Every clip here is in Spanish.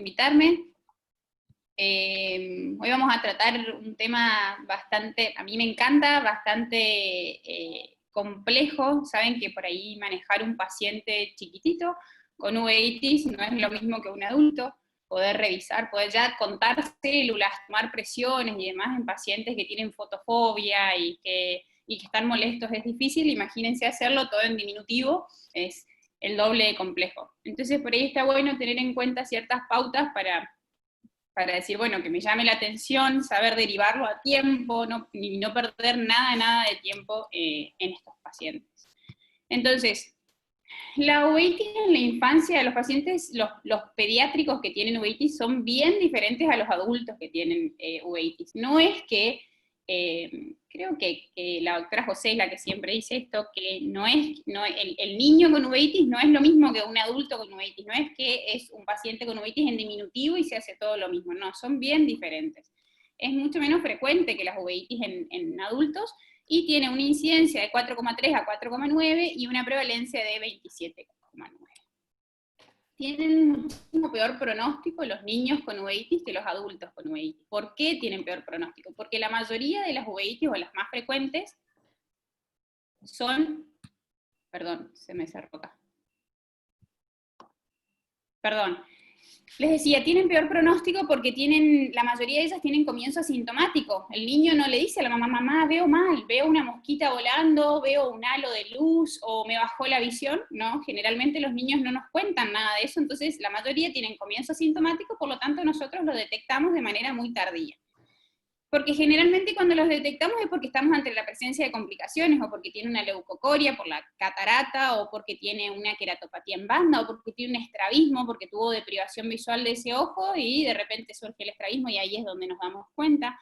invitarme. Hoy vamos a tratar un tema bastante, a mí me encanta, bastante complejo. Saben que por ahí manejar un paciente chiquitito con uveitis no es lo mismo que un adulto. Poder revisar, poder ya contar células, tomar presiones y demás en pacientes que tienen fotofobia y que están molestos es difícil. Imagínense hacerlo todo en diminutivo, es el doble de complejo. Entonces por ahí está bueno tener en cuenta ciertas pautas para decir, bueno, que me llame la atención, saber derivarlo a tiempo, y no perder nada de tiempo en estos pacientes. Entonces, la uveitis en la infancia de los pacientes, los pediátricos que tienen uveitis son bien diferentes a los adultos que tienen uveitis. No es que, creo que la doctora José es la que siempre dice esto, que el niño con uveitis no es lo mismo que un adulto con uveitis, no es que es un paciente con uveitis en diminutivo y se hace todo lo mismo, no, son bien diferentes. Es mucho menos frecuente que las uveitis en adultos, y tiene una incidencia de 4,3 a 4,9 y una prevalencia de 27,9. Tienen muchísimo peor pronóstico los niños con uveitis que los adultos con uveitis. ¿Por qué tienen peor pronóstico? Porque la mayoría de las uveitis, o las más frecuentes, son... Perdón, se me cerró acá. Perdón. Les decía, tienen peor pronóstico porque la mayoría de ellas tienen comienzo asintomático. El niño no le dice a la mamá, mamá, veo mal, veo una mosquita volando, veo un halo de luz, o me bajó la visión, ¿no? Generalmente los niños no nos cuentan nada de eso, entonces la mayoría tienen comienzo asintomático, por lo tanto nosotros lo detectamos de manera muy tardía. Porque generalmente cuando los detectamos es porque estamos ante la presencia de complicaciones, o porque tiene una leucocoria por la catarata, o porque tiene una queratopatía en banda, o porque tiene un estrabismo, porque tuvo deprivación visual de ese ojo, y de repente surge el estrabismo, y ahí es donde nos damos cuenta.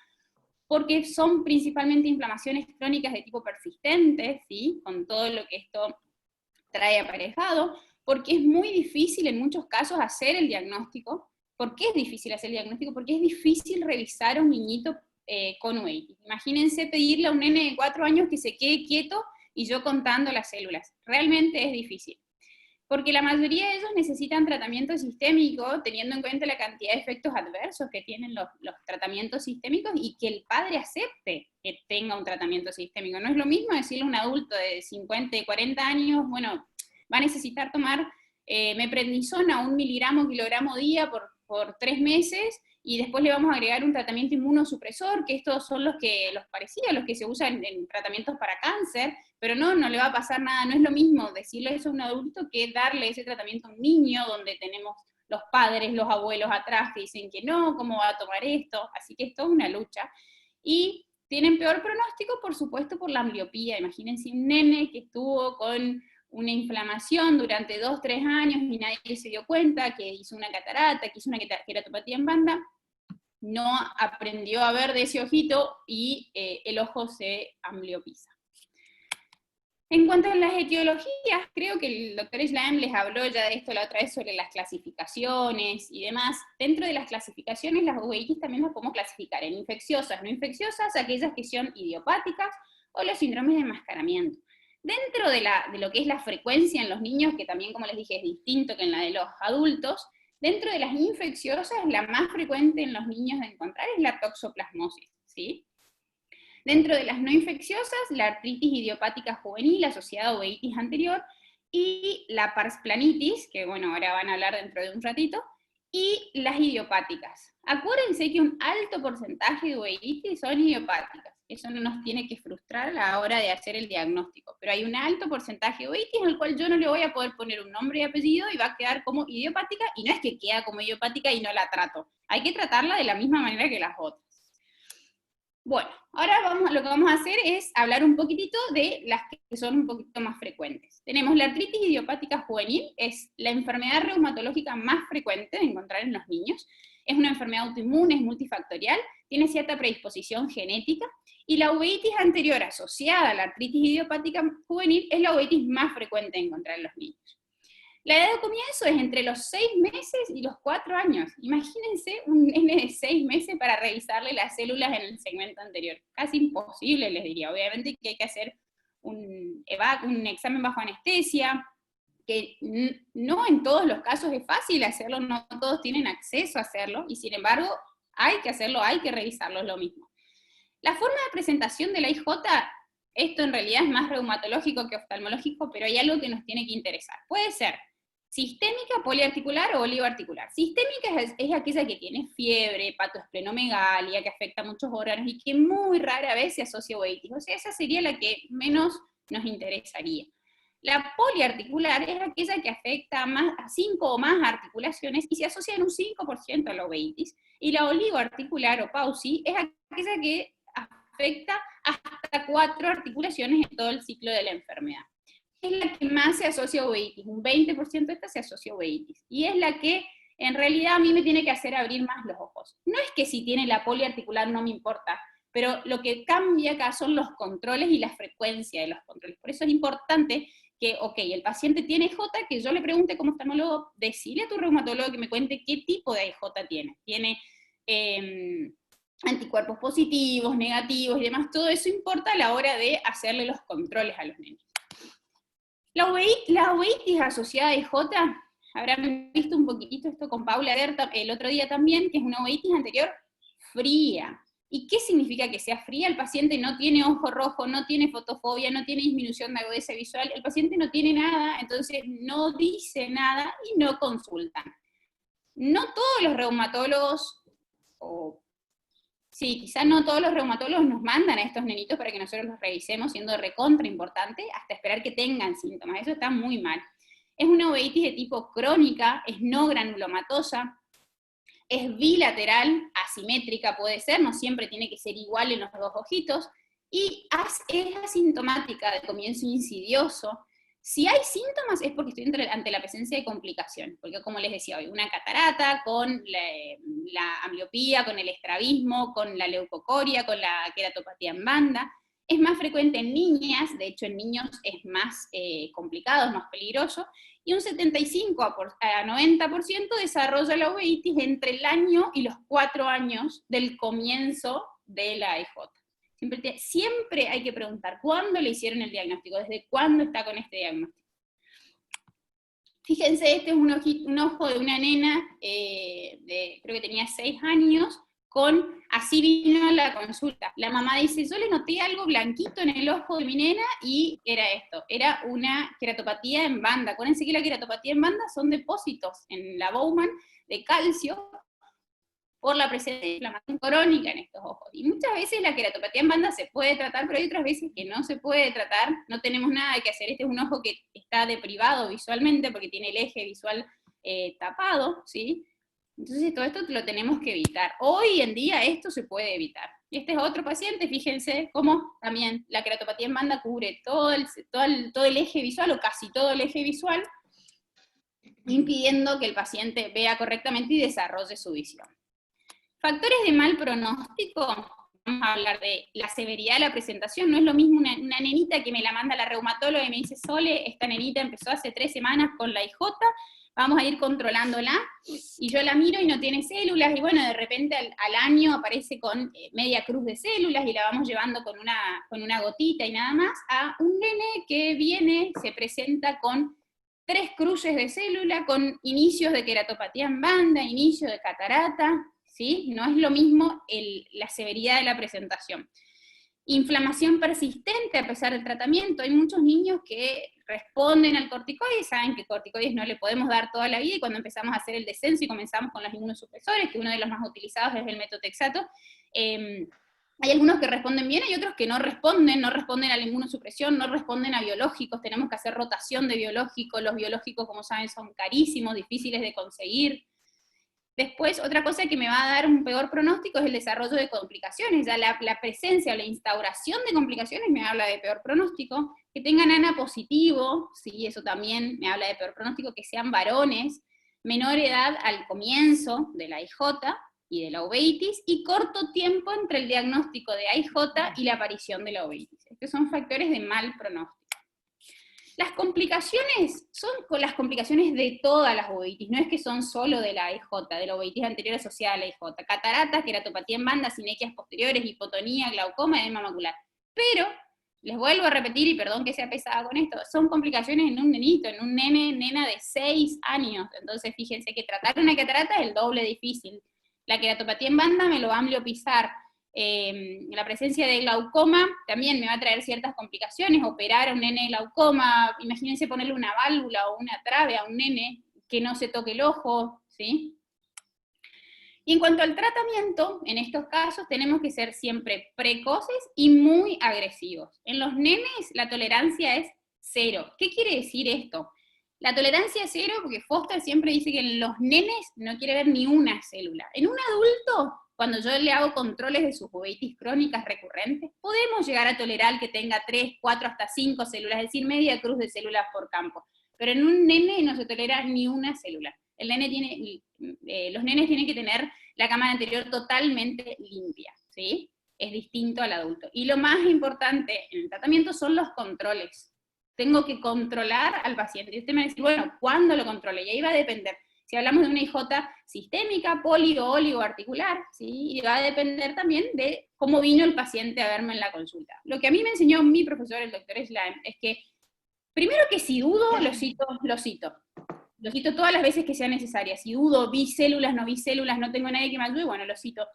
Porque son principalmente inflamaciones crónicas de tipo persistente, ¿sí? Con todo lo que esto trae aparejado, porque es muy difícil en muchos casos hacer el diagnóstico. ¿Por qué es difícil hacer el diagnóstico? Porque es difícil revisar a un niñito con uveitis. Imagínense pedirle a un nene de 4 años que se quede quieto y yo contando las células. Realmente es difícil. Porque la mayoría de ellos necesitan tratamiento sistémico, teniendo en cuenta la cantidad de efectos adversos que tienen los tratamientos sistémicos, y que el padre acepte que tenga un tratamiento sistémico. No es lo mismo decirle a un adulto de 50 y 40 años, bueno, va a necesitar tomar meprednisona 1 miligramo kilogramo día por 3 meses, y después le vamos a agregar un tratamiento inmunosupresor, que estos son los parecidos a los que se usan en tratamientos para cáncer, pero no le va a pasar nada. No es lo mismo decirle eso a un adulto que darle ese tratamiento a un niño, donde tenemos los padres, los abuelos atrás que dicen que no, ¿cómo va a tomar esto? Así que es toda una lucha. Y tienen peor pronóstico, por supuesto, por la ambliopía. Imagínense un nene que estuvo con una inflamación durante 2, 3 años y nadie se dio cuenta, que hizo una catarata, que hizo una queratopatía en banda, no aprendió a ver de ese ojito y el ojo se ambliopiza. En cuanto a las etiologías, creo que el doctor Islam les habló ya de esto la otra vez sobre las clasificaciones y demás. Dentro de las clasificaciones, las uveitis también las podemos clasificar en infecciosas, no infecciosas, aquellas que son idiopáticas, o los síndromes de enmascaramiento. Dentro de lo que es la frecuencia en los niños, que también, como les dije, es distinto que en la de los adultos, dentro de las infecciosas, la más frecuente en los niños de encontrar es la toxoplasmosis, ¿sí? Dentro de las no infecciosas, la artritis idiopática juvenil asociada a uveitis anterior, y la parsplanitis, que bueno, ahora van a hablar dentro de un ratito, y las idiopáticas. Acuérdense que un alto porcentaje de uveitis son idiopáticas. Eso no nos tiene que frustrar a la hora de hacer el diagnóstico, pero hay un alto porcentaje de uveitis al cual yo no le voy a poder poner un nombre y apellido y va a quedar como idiopática, y no es que queda como idiopática y no la trato. Hay que tratarla de la misma manera que las otras. Bueno, ahora lo que vamos a hacer es hablar un poquitito de las que son un poquito más frecuentes. Tenemos la artritis idiopática juvenil, es la enfermedad reumatológica más frecuente de encontrar en los niños. Es una enfermedad autoinmune, es multifactorial, tiene cierta predisposición genética, y la uveitis anterior asociada a la artritis idiopática juvenil es la uveitis más frecuente de encontrar en los niños. La edad de comienzo es entre los 6 meses y los 4 años. Imagínense un nene de 6 meses para revisarle las células en el segmento anterior. Casi imposible, les diría. Obviamente que hay que hacer un examen bajo anestesia, que no en todos los casos es fácil hacerlo, no todos tienen acceso a hacerlo, y sin embargo hay que hacerlo, hay que revisarlo, es lo mismo. La forma de presentación de la IJ, esto en realidad es más reumatológico que oftalmológico, pero hay algo que nos tiene que interesar. Puede ser sistémica, poliarticular o oligoarticular. Sistémica es aquella que tiene fiebre, hepatoesplenomegalia, que afecta a muchos órganos y que muy rara vez se asocia a uveitis. O sea, esa sería la que menos nos interesaría. La poliarticular es aquella que afecta a 5 o más articulaciones y se asocia en un 5% a la uveitis. Y la oligoarticular o PAUSI es aquella que afecta hasta 4 articulaciones en todo el ciclo de la enfermedad. Es la que más se asocia a uveitis, un 20% de esta se asocia a uveitis, y es la que en realidad a mí me tiene que hacer abrir más los ojos. No es que si tiene la poliarticular no me importa, pero lo que cambia acá son los controles y la frecuencia de los controles. Por eso es importante que, ok, el paciente tiene IJ, que yo le pregunte como oftalmólogo, decile a tu reumatólogo que me cuente qué tipo de IJ tiene. Tiene anticuerpos positivos, negativos y demás, todo eso importa a la hora de hacerle los controles a los niños. La uveitis asociada a IJ, habrán visto un poquitito esto con Paula Derta el otro día también, que es una uveitis anterior fría. ¿Y qué significa que sea fría? El paciente no tiene ojo rojo, no tiene fotofobia, no tiene disminución de agudeza visual, el paciente no tiene nada, entonces no dice nada y no consultan. No todos los reumatólogos, sí, quizás no todos los reumatólogos nos mandan a estos nenitos para que nosotros los revisemos, siendo recontra importante, hasta esperar que tengan síntomas. Eso está muy mal. Es una uveitis de tipo crónica, es no granulomatosa, es bilateral, asimétrica puede ser, no siempre tiene que ser igual en los dos ojitos, y es asintomática de comienzo insidioso. Si hay síntomas es porque estoy ante la presencia de complicaciones, porque como les decía hoy, una catarata con la ambliopía, con el estrabismo, con la leucocoria, con la queratopatía en banda. Es más frecuente en niñas, de hecho en niños es más complicado, es más peligroso, y un 75 a 90% desarrolla la uveitis entre el año y los 4 años del comienzo de la IJ. Siempre hay que preguntar, ¿cuándo le hicieron el diagnóstico? ¿Desde cuándo está con este diagnóstico? Fíjense, este es un ojo de una nena, creo que tenía 6 años, así vino a la consulta. La mamá dice, yo le noté algo blanquito en el ojo de mi nena, y era esto, era una queratopatía en banda. Acuérdense que la queratopatía en banda son depósitos en la Bowman de calcio, por la presencia de inflamación crónica en estos ojos. Y muchas veces la queratopatía en banda se puede tratar, pero hay otras veces que no se puede tratar, no tenemos nada que hacer. Este es un ojo que está deprivado visualmente, porque tiene el eje visual tapado, ¿sí? Entonces todo esto lo tenemos que evitar. Hoy en día esto se puede evitar. Y este es otro paciente, fíjense cómo también la queratopatía en banda cubre todo el eje visual, o casi todo el eje visual, impidiendo que el paciente vea correctamente y desarrolle su visión. Factores de mal pronóstico, vamos a hablar de la severidad de la presentación. No es lo mismo una nenita que me la manda la reumatóloga y me dice, Sole, esta nenita empezó hace 3 semanas con la IJ, vamos a ir controlándola, y yo la miro y no tiene células, y bueno, de repente al año aparece con media cruz de células, y la vamos llevando con una gotita y nada más, a un nene que viene, se presenta con 3 cruces de célula, con inicios de queratopatía en banda, inicio de catarata, ¿sí? No es lo mismo la severidad de la presentación. Inflamación persistente a pesar del tratamiento. Hay muchos niños que responden al corticoide, saben que corticoides no le podemos dar toda la vida, y cuando empezamos a hacer el descenso y comenzamos con los inmunosupresores, que uno de los más utilizados es el metotrexato, hay algunos que responden bien, hay otros que no responden a la inmunosupresión, no responden a biológicos, tenemos que hacer rotación de biológicos, los biológicos, como saben, son carísimos, difíciles de conseguir. Después, otra cosa que me va a dar un peor pronóstico es el desarrollo de complicaciones. Ya la presencia o la instauración de complicaciones me habla de peor pronóstico. Que tengan ANA positivo, sí, eso también me habla de peor pronóstico. Que sean varones, menor edad al comienzo de la IJ y de la uveitis, y corto tiempo entre el diagnóstico de IJ y la aparición de la uveitis. Estos son factores de mal pronóstico. Las complicaciones son con las complicaciones de todas las uveitis, no es que son solo de la IJ, de la uveitis anterior asociada a la IJ. Cataratas, queratopatía en banda, sinequias posteriores, hipotonía, glaucoma, edema macular. Pero Les vuelvo a repetir, y perdón que sea pesada con esto, son complicaciones en un nenito, en un nena de 6 años. Entonces fíjense que tratar una catarata es el doble difícil. La queratopatía en banda me lo va a ambliopizar. La presencia de glaucoma también me va a traer ciertas complicaciones. Operar a un nene de glaucoma, imagínense ponerle una válvula o una trave a un nene que no se toque el ojo, ¿sí? Y en cuanto al tratamiento, en estos casos tenemos que ser siempre precoces y muy agresivos. En los nenes la tolerancia es 0. ¿Qué quiere decir esto? La tolerancia es 0 porque Foster siempre dice que en los nenes no quiere ver ni una célula. En un adulto, cuando yo le hago controles de sus uveitis crónicas recurrentes, podemos llegar a tolerar que tenga 3, 4, hasta 5 células, es decir, media cruz de células por campo. Pero en un nene no se tolera ni una célula. El nene los nenes tienen que tener la cámara anterior totalmente limpia, ¿sí? Es distinto al adulto. Y lo más importante en el tratamiento son los controles. Tengo que controlar al paciente. Y usted me va a decir, bueno, ¿cuándo lo controle? Y ahí va a depender. Si hablamos de una IJ sistémica, poli o oligoarticular, ¿sí? Y va a depender también de cómo vino el paciente a verme en la consulta. Lo que a mí me enseñó mi profesor, el doctor Slime, es que primero que si dudo, lo cito. Lo cito todas las veces que sea necesaria. Si dudo, vi células, no vi células, no tengo a nadie que me ayude, bueno, lo cito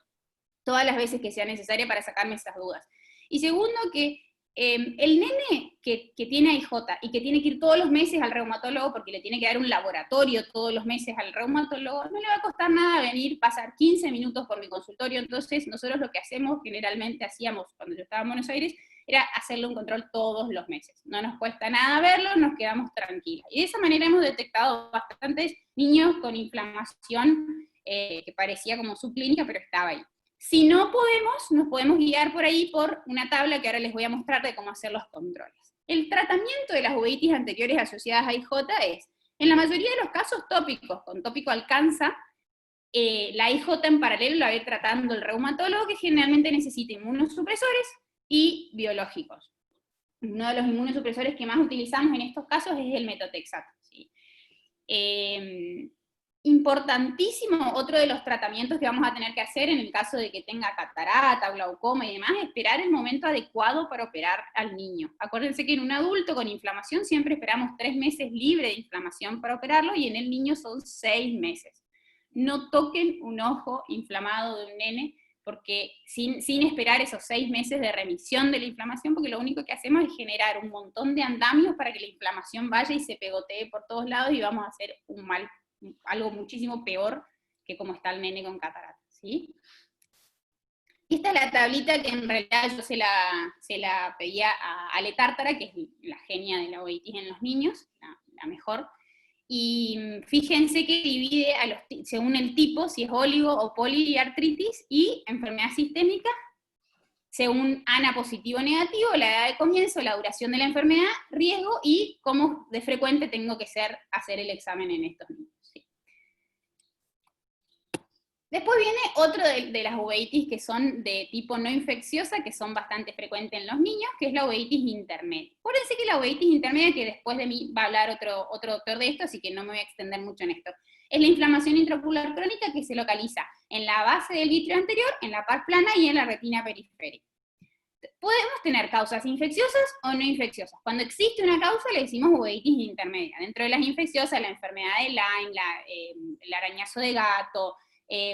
todas las veces que sea necesaria para sacarme esas dudas. Y segundo, que el nene que tiene AIJ y que tiene que ir todos los meses al reumatólogo porque le tiene que dar un laboratorio todos los meses al reumatólogo, no le va a costar nada venir, pasar 15 minutos por mi consultorio. Entonces nosotros lo que hacemos, generalmente hacíamos cuando yo estaba en Buenos Aires, era hacerle un control todos los meses. No nos cuesta nada verlo, nos quedamos tranquilas. Y de esa manera hemos detectado bastantes niños con inflamación que parecía como subclínica, pero estaba ahí. Si no podemos, nos podemos guiar por ahí por una tabla que ahora les voy a mostrar de cómo hacer los controles. El tratamiento de las uveitis anteriores asociadas a IJ es, en la mayoría de los casos, tópicos. Con tópico alcanza. La IJ en paralelo la va a ir tratando el reumatólogo, que generalmente necesita inmunosupresores y biológicos. Uno de los inmunosupresores que más utilizamos en estos casos es el metotrexato, ¿sí? Importantísimo, otro de los tratamientos que vamos a tener que hacer en el caso de que tenga catarata, glaucoma y demás, esperar el momento adecuado para operar al niño. Acuérdense que en un adulto con inflamación siempre esperamos 3 meses libre de inflamación para operarlo, y en el niño son 6 meses. No toquen un ojo inflamado de un nene, porque sin esperar esos 6 meses de remisión de la inflamación, porque lo único que hacemos es generar un montón de andamios para que la inflamación vaya y se pegotee por todos lados, y vamos a hacer algo muchísimo peor que como está el nene con catarata, ¿sí? Y esta es la tablita que en realidad yo se la pedía a Ale Tártara, que es la genia de la uveitis en los niños, la mejor. Y fíjense que divide según el tipo, si es oligo o poliartritis, y enfermedad sistémica, según ANA positivo o negativo, la edad de comienzo, la duración de la enfermedad, riesgo, y cómo de frecuente tengo que hacer el examen en estos niños. ¿Sí? Después viene otro de las uveitis que son de tipo no infecciosa, que son bastante frecuentes en los niños, que es la uveitis intermedia. Acuérdense que la uveitis intermedia, que después de mí va a hablar otro doctor de esto, así que no me voy a extender mucho en esto, es la inflamación intraocular crónica que se localiza en la base del vítreo anterior, en la par plana y en la retina periférica. Podemos tener causas infecciosas o no infecciosas. Cuando existe una causa le decimos uveitis intermedia. Dentro de las infecciosas, la enfermedad de Lyme, el arañazo de gato,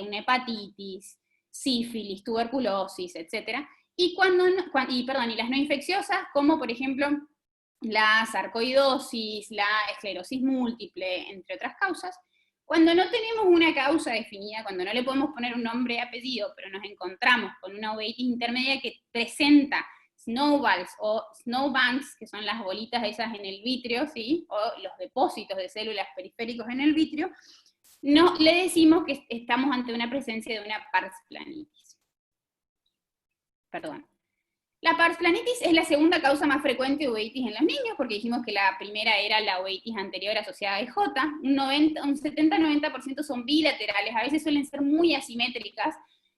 una hepatitis, sífilis, tuberculosis, etc. Y las no infecciosas, como por ejemplo la sarcoidosis, la esclerosis múltiple, entre otras causas. Cuando no tenemos una causa definida, cuando no le podemos poner un nombre y apellido, pero nos encontramos con una uveitis intermedia que presenta snowballs o snowbanks, que son las bolitas esas en el vítreo, ¿sí? O los depósitos de células periféricos en el vítreo, no, le decimos que estamos ante una presencia de una pars planitis. Perdón. La pars planitis es la segunda causa más frecuente de uveitis en los niños, porque dijimos que la primera era la uveitis anterior asociada a IJ. Un 70-90% son bilaterales, a veces suelen ser muy asimétricas,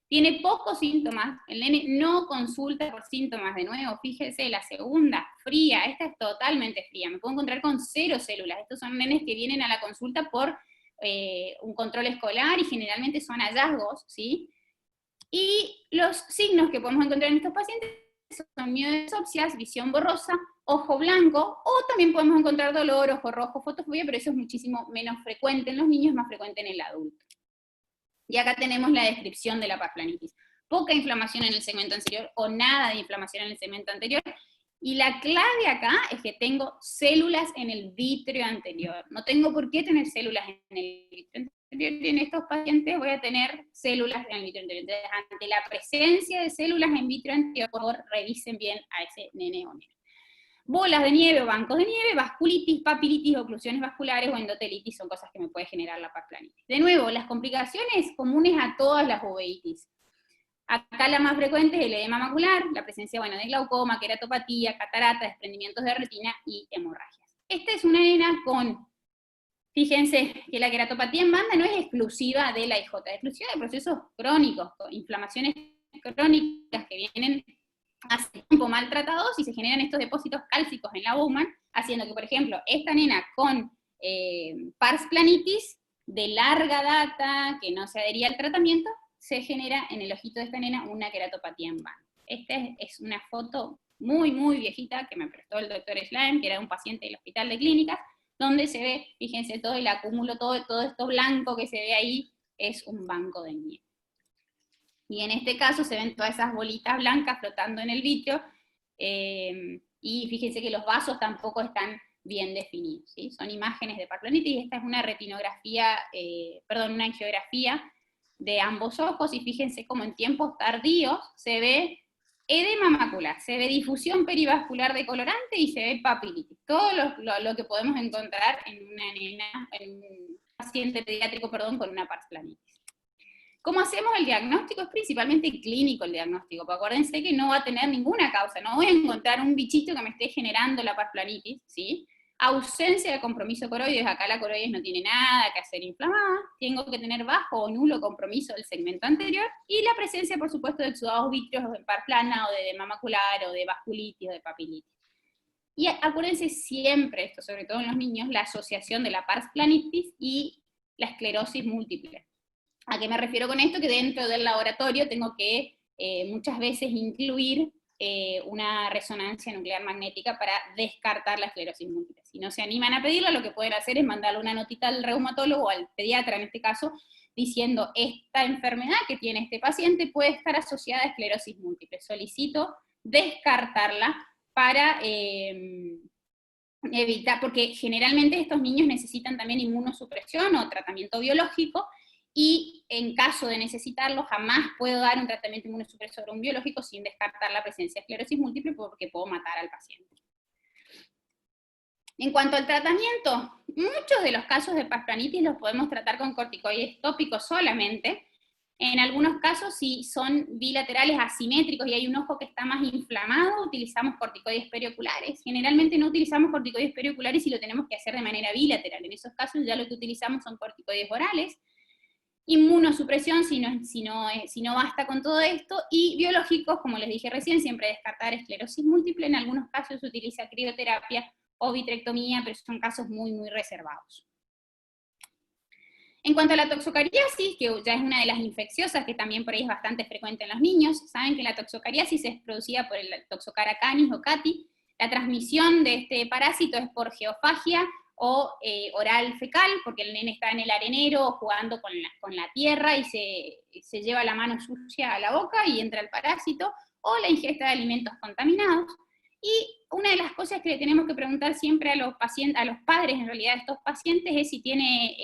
tiene pocos síntomas, el nene no consulta por síntomas. De nuevo, fíjese, la segunda, fría, esta es totalmente fría, me puedo encontrar con 0 células. Estos son nenes que vienen a la consulta por un control escolar, y generalmente son hallazgos, ¿sí? Y los signos que podemos encontrar en estos pacientes son mioesopsias, visión borrosa, ojo blanco, o también podemos encontrar dolor, ojo rojo, fotofobia, pero eso es muchísimo menos frecuente en los niños, más frecuente en el adulto. Y acá tenemos la descripción de la pasplanitis. Poca inflamación en el segmento anterior, o nada de inflamación en el segmento anterior, y la clave acá es que tengo células en el vítreo anterior. No tengo por qué tener células en el vítreo anterior, y en estos pacientes voy a tener células en el vítreo anterior. Entonces, ante la presencia de células en vítreo anterior, por favor, revisen bien a ese nene o nena. Bolas de nieve o bancos de nieve, vasculitis, papilitis, oclusiones vasculares o endotelitis son cosas que me puede generar la pasplanitis. De nuevo, las complicaciones comunes a todas las uveitis. Acá la más frecuente es el edema macular, la presencia de glaucoma, queratopatía, catarata, desprendimientos de retina y hemorragias. Esta es una nena con, fíjense que la queratopatía en banda no es exclusiva de la IJ, es exclusiva de procesos crónicos, con inflamaciones crónicas que vienen hace tiempo maltratados y se generan estos depósitos cálcicos en la Bowman, haciendo que, por ejemplo, esta nena con pars planitis de larga data, que no se adhería al tratamiento, se genera en el ojito de esta nena una queratopatía en banda. Esta es una foto muy, muy viejita que me prestó el doctor Schlein, que era un paciente del Hospital de Clínicas, donde se ve, fíjense, todo el acúmulo, todo esto blanco que se ve ahí, es un banco de nieve. Y en este caso se ven todas esas bolitas blancas flotando en el vítreo, y fíjense que los vasos tampoco están bien definidos, ¿sí? Son imágenes de pasplanitis, y esta es una retinografía, una angiografía de ambos ojos, y fíjense como en tiempos tardíos se ve edema macular, se ve difusión perivascular de colorante y se ve papilitis. Todo lo que podemos encontrar en una nena, en un paciente pediátrico, con una pasplanitis. ¿Cómo hacemos el diagnóstico? Es principalmente clínico el diagnóstico, pero acuérdense que no va a tener ninguna causa, no voy a encontrar un bichito que me esté generando la pasplanitis, ¿sí? Ausencia de compromiso coroides, acá la coroides no tiene nada que hacer inflamada, tengo que tener bajo o nulo compromiso del segmento anterior, y la presencia, por supuesto, de exudados vítreos de par plana, o de edema macular, o de vasculitis, o de papilitis. Y acuérdense siempre esto, sobre todo en los niños, la asociación de la pars planitis y la esclerosis múltiple. ¿A qué me refiero con esto? Que dentro del laboratorio tengo que muchas veces incluir una resonancia nuclear magnética para descartar la esclerosis múltiple. Si no se animan a pedirla, lo que pueden hacer es mandarle una notita al reumatólogo, o al pediatra en este caso, diciendo, esta enfermedad que tiene este paciente puede estar asociada a esclerosis múltiple. Solicito descartarla para evitar, porque generalmente estos niños necesitan también inmunosupresión o tratamiento biológico, y en caso de necesitarlo, jamás puedo dar un tratamiento inmunosupresor o un biológico sin descartar la presencia de esclerosis múltiple, porque puedo matar al paciente. En cuanto al tratamiento, muchos de los casos de pasplanitis los podemos tratar con corticoides tópicos solamente. En algunos casos, si son bilaterales asimétricos y hay un ojo que está más inflamado, utilizamos corticoides perioculares. Generalmente no utilizamos corticoides perioculares si lo tenemos que hacer de manera bilateral. En esos casos ya lo que utilizamos son corticoides orales. Inmunosupresión si no basta con todo esto, y biológicos, como les dije recién, siempre descartar esclerosis múltiple. En algunos casos se utiliza crioterapia o vitrectomía, pero son casos muy, muy reservados. En cuanto a la toxocariasis, que ya es una de las infecciosas, que también por ahí es bastante frecuente en los niños, saben que la toxocariasis es producida por el Toxocara canis o cati. La transmisión de este parásito es por geofagia o oral fecal, porque el nene está en el arenero jugando con la tierra y se lleva la mano sucia a la boca y entra el parásito, o la ingesta de alimentos contaminados. Y una de las cosas que le tenemos que preguntar siempre a los pacientes, a los padres en realidad de estos pacientes, es si tiene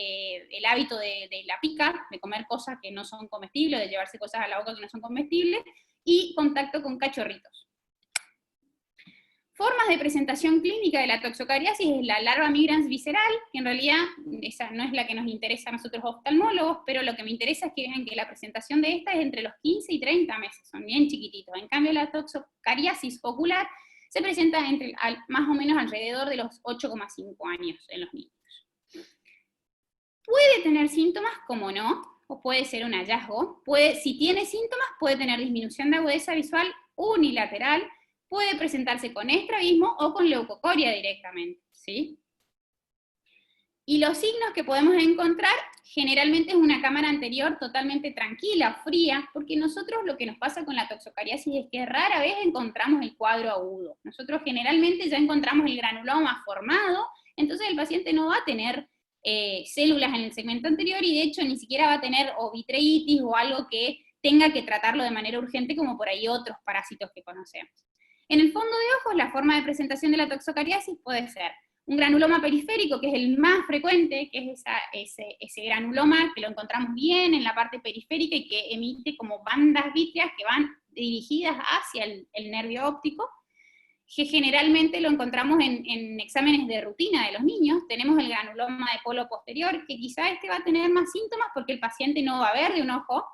el hábito de la pica, de comer cosas que no son comestibles, de llevarse cosas a la boca que no son comestibles, y contacto con cachorritos. Formas de presentación clínica de la toxocariasis es la larva migrans visceral, que en realidad esa no es la que nos interesa a nosotros oftalmólogos, pero lo que me interesa es que vean que la presentación de esta es entre los 15 y 30 meses, son bien chiquititos. En cambio la toxocariasis ocular se presenta más o menos alrededor de los 8,5 años en los niños. Puede tener síntomas, como no, o puede ser un hallazgo. Si tiene síntomas, puede tener disminución de agudeza visual unilateral, puede presentarse con estrabismo o con leucocoria directamente, ¿sí? Y los signos que podemos encontrar generalmente es una cámara anterior totalmente tranquila, fría, porque nosotros lo que nos pasa con la toxocariasis es que rara vez encontramos el cuadro agudo. Nosotros generalmente ya encontramos el granuloma formado, entonces el paciente no va a tener células en el segmento anterior y de hecho ni siquiera va a tener o vitreitis o algo que tenga que tratarlo de manera urgente como por ahí otros parásitos que conocemos. En el fondo de ojos, la forma de presentación de la toxocariasis puede ser un granuloma periférico, que es el más frecuente, que es ese granuloma que lo encontramos bien en la parte periférica y que emite como bandas vítreas que van dirigidas hacia el nervio óptico, que generalmente lo encontramos en exámenes de rutina de los niños. Tenemos el granuloma de polo posterior, que quizá este va a tener más síntomas porque el paciente no va a ver de un ojo.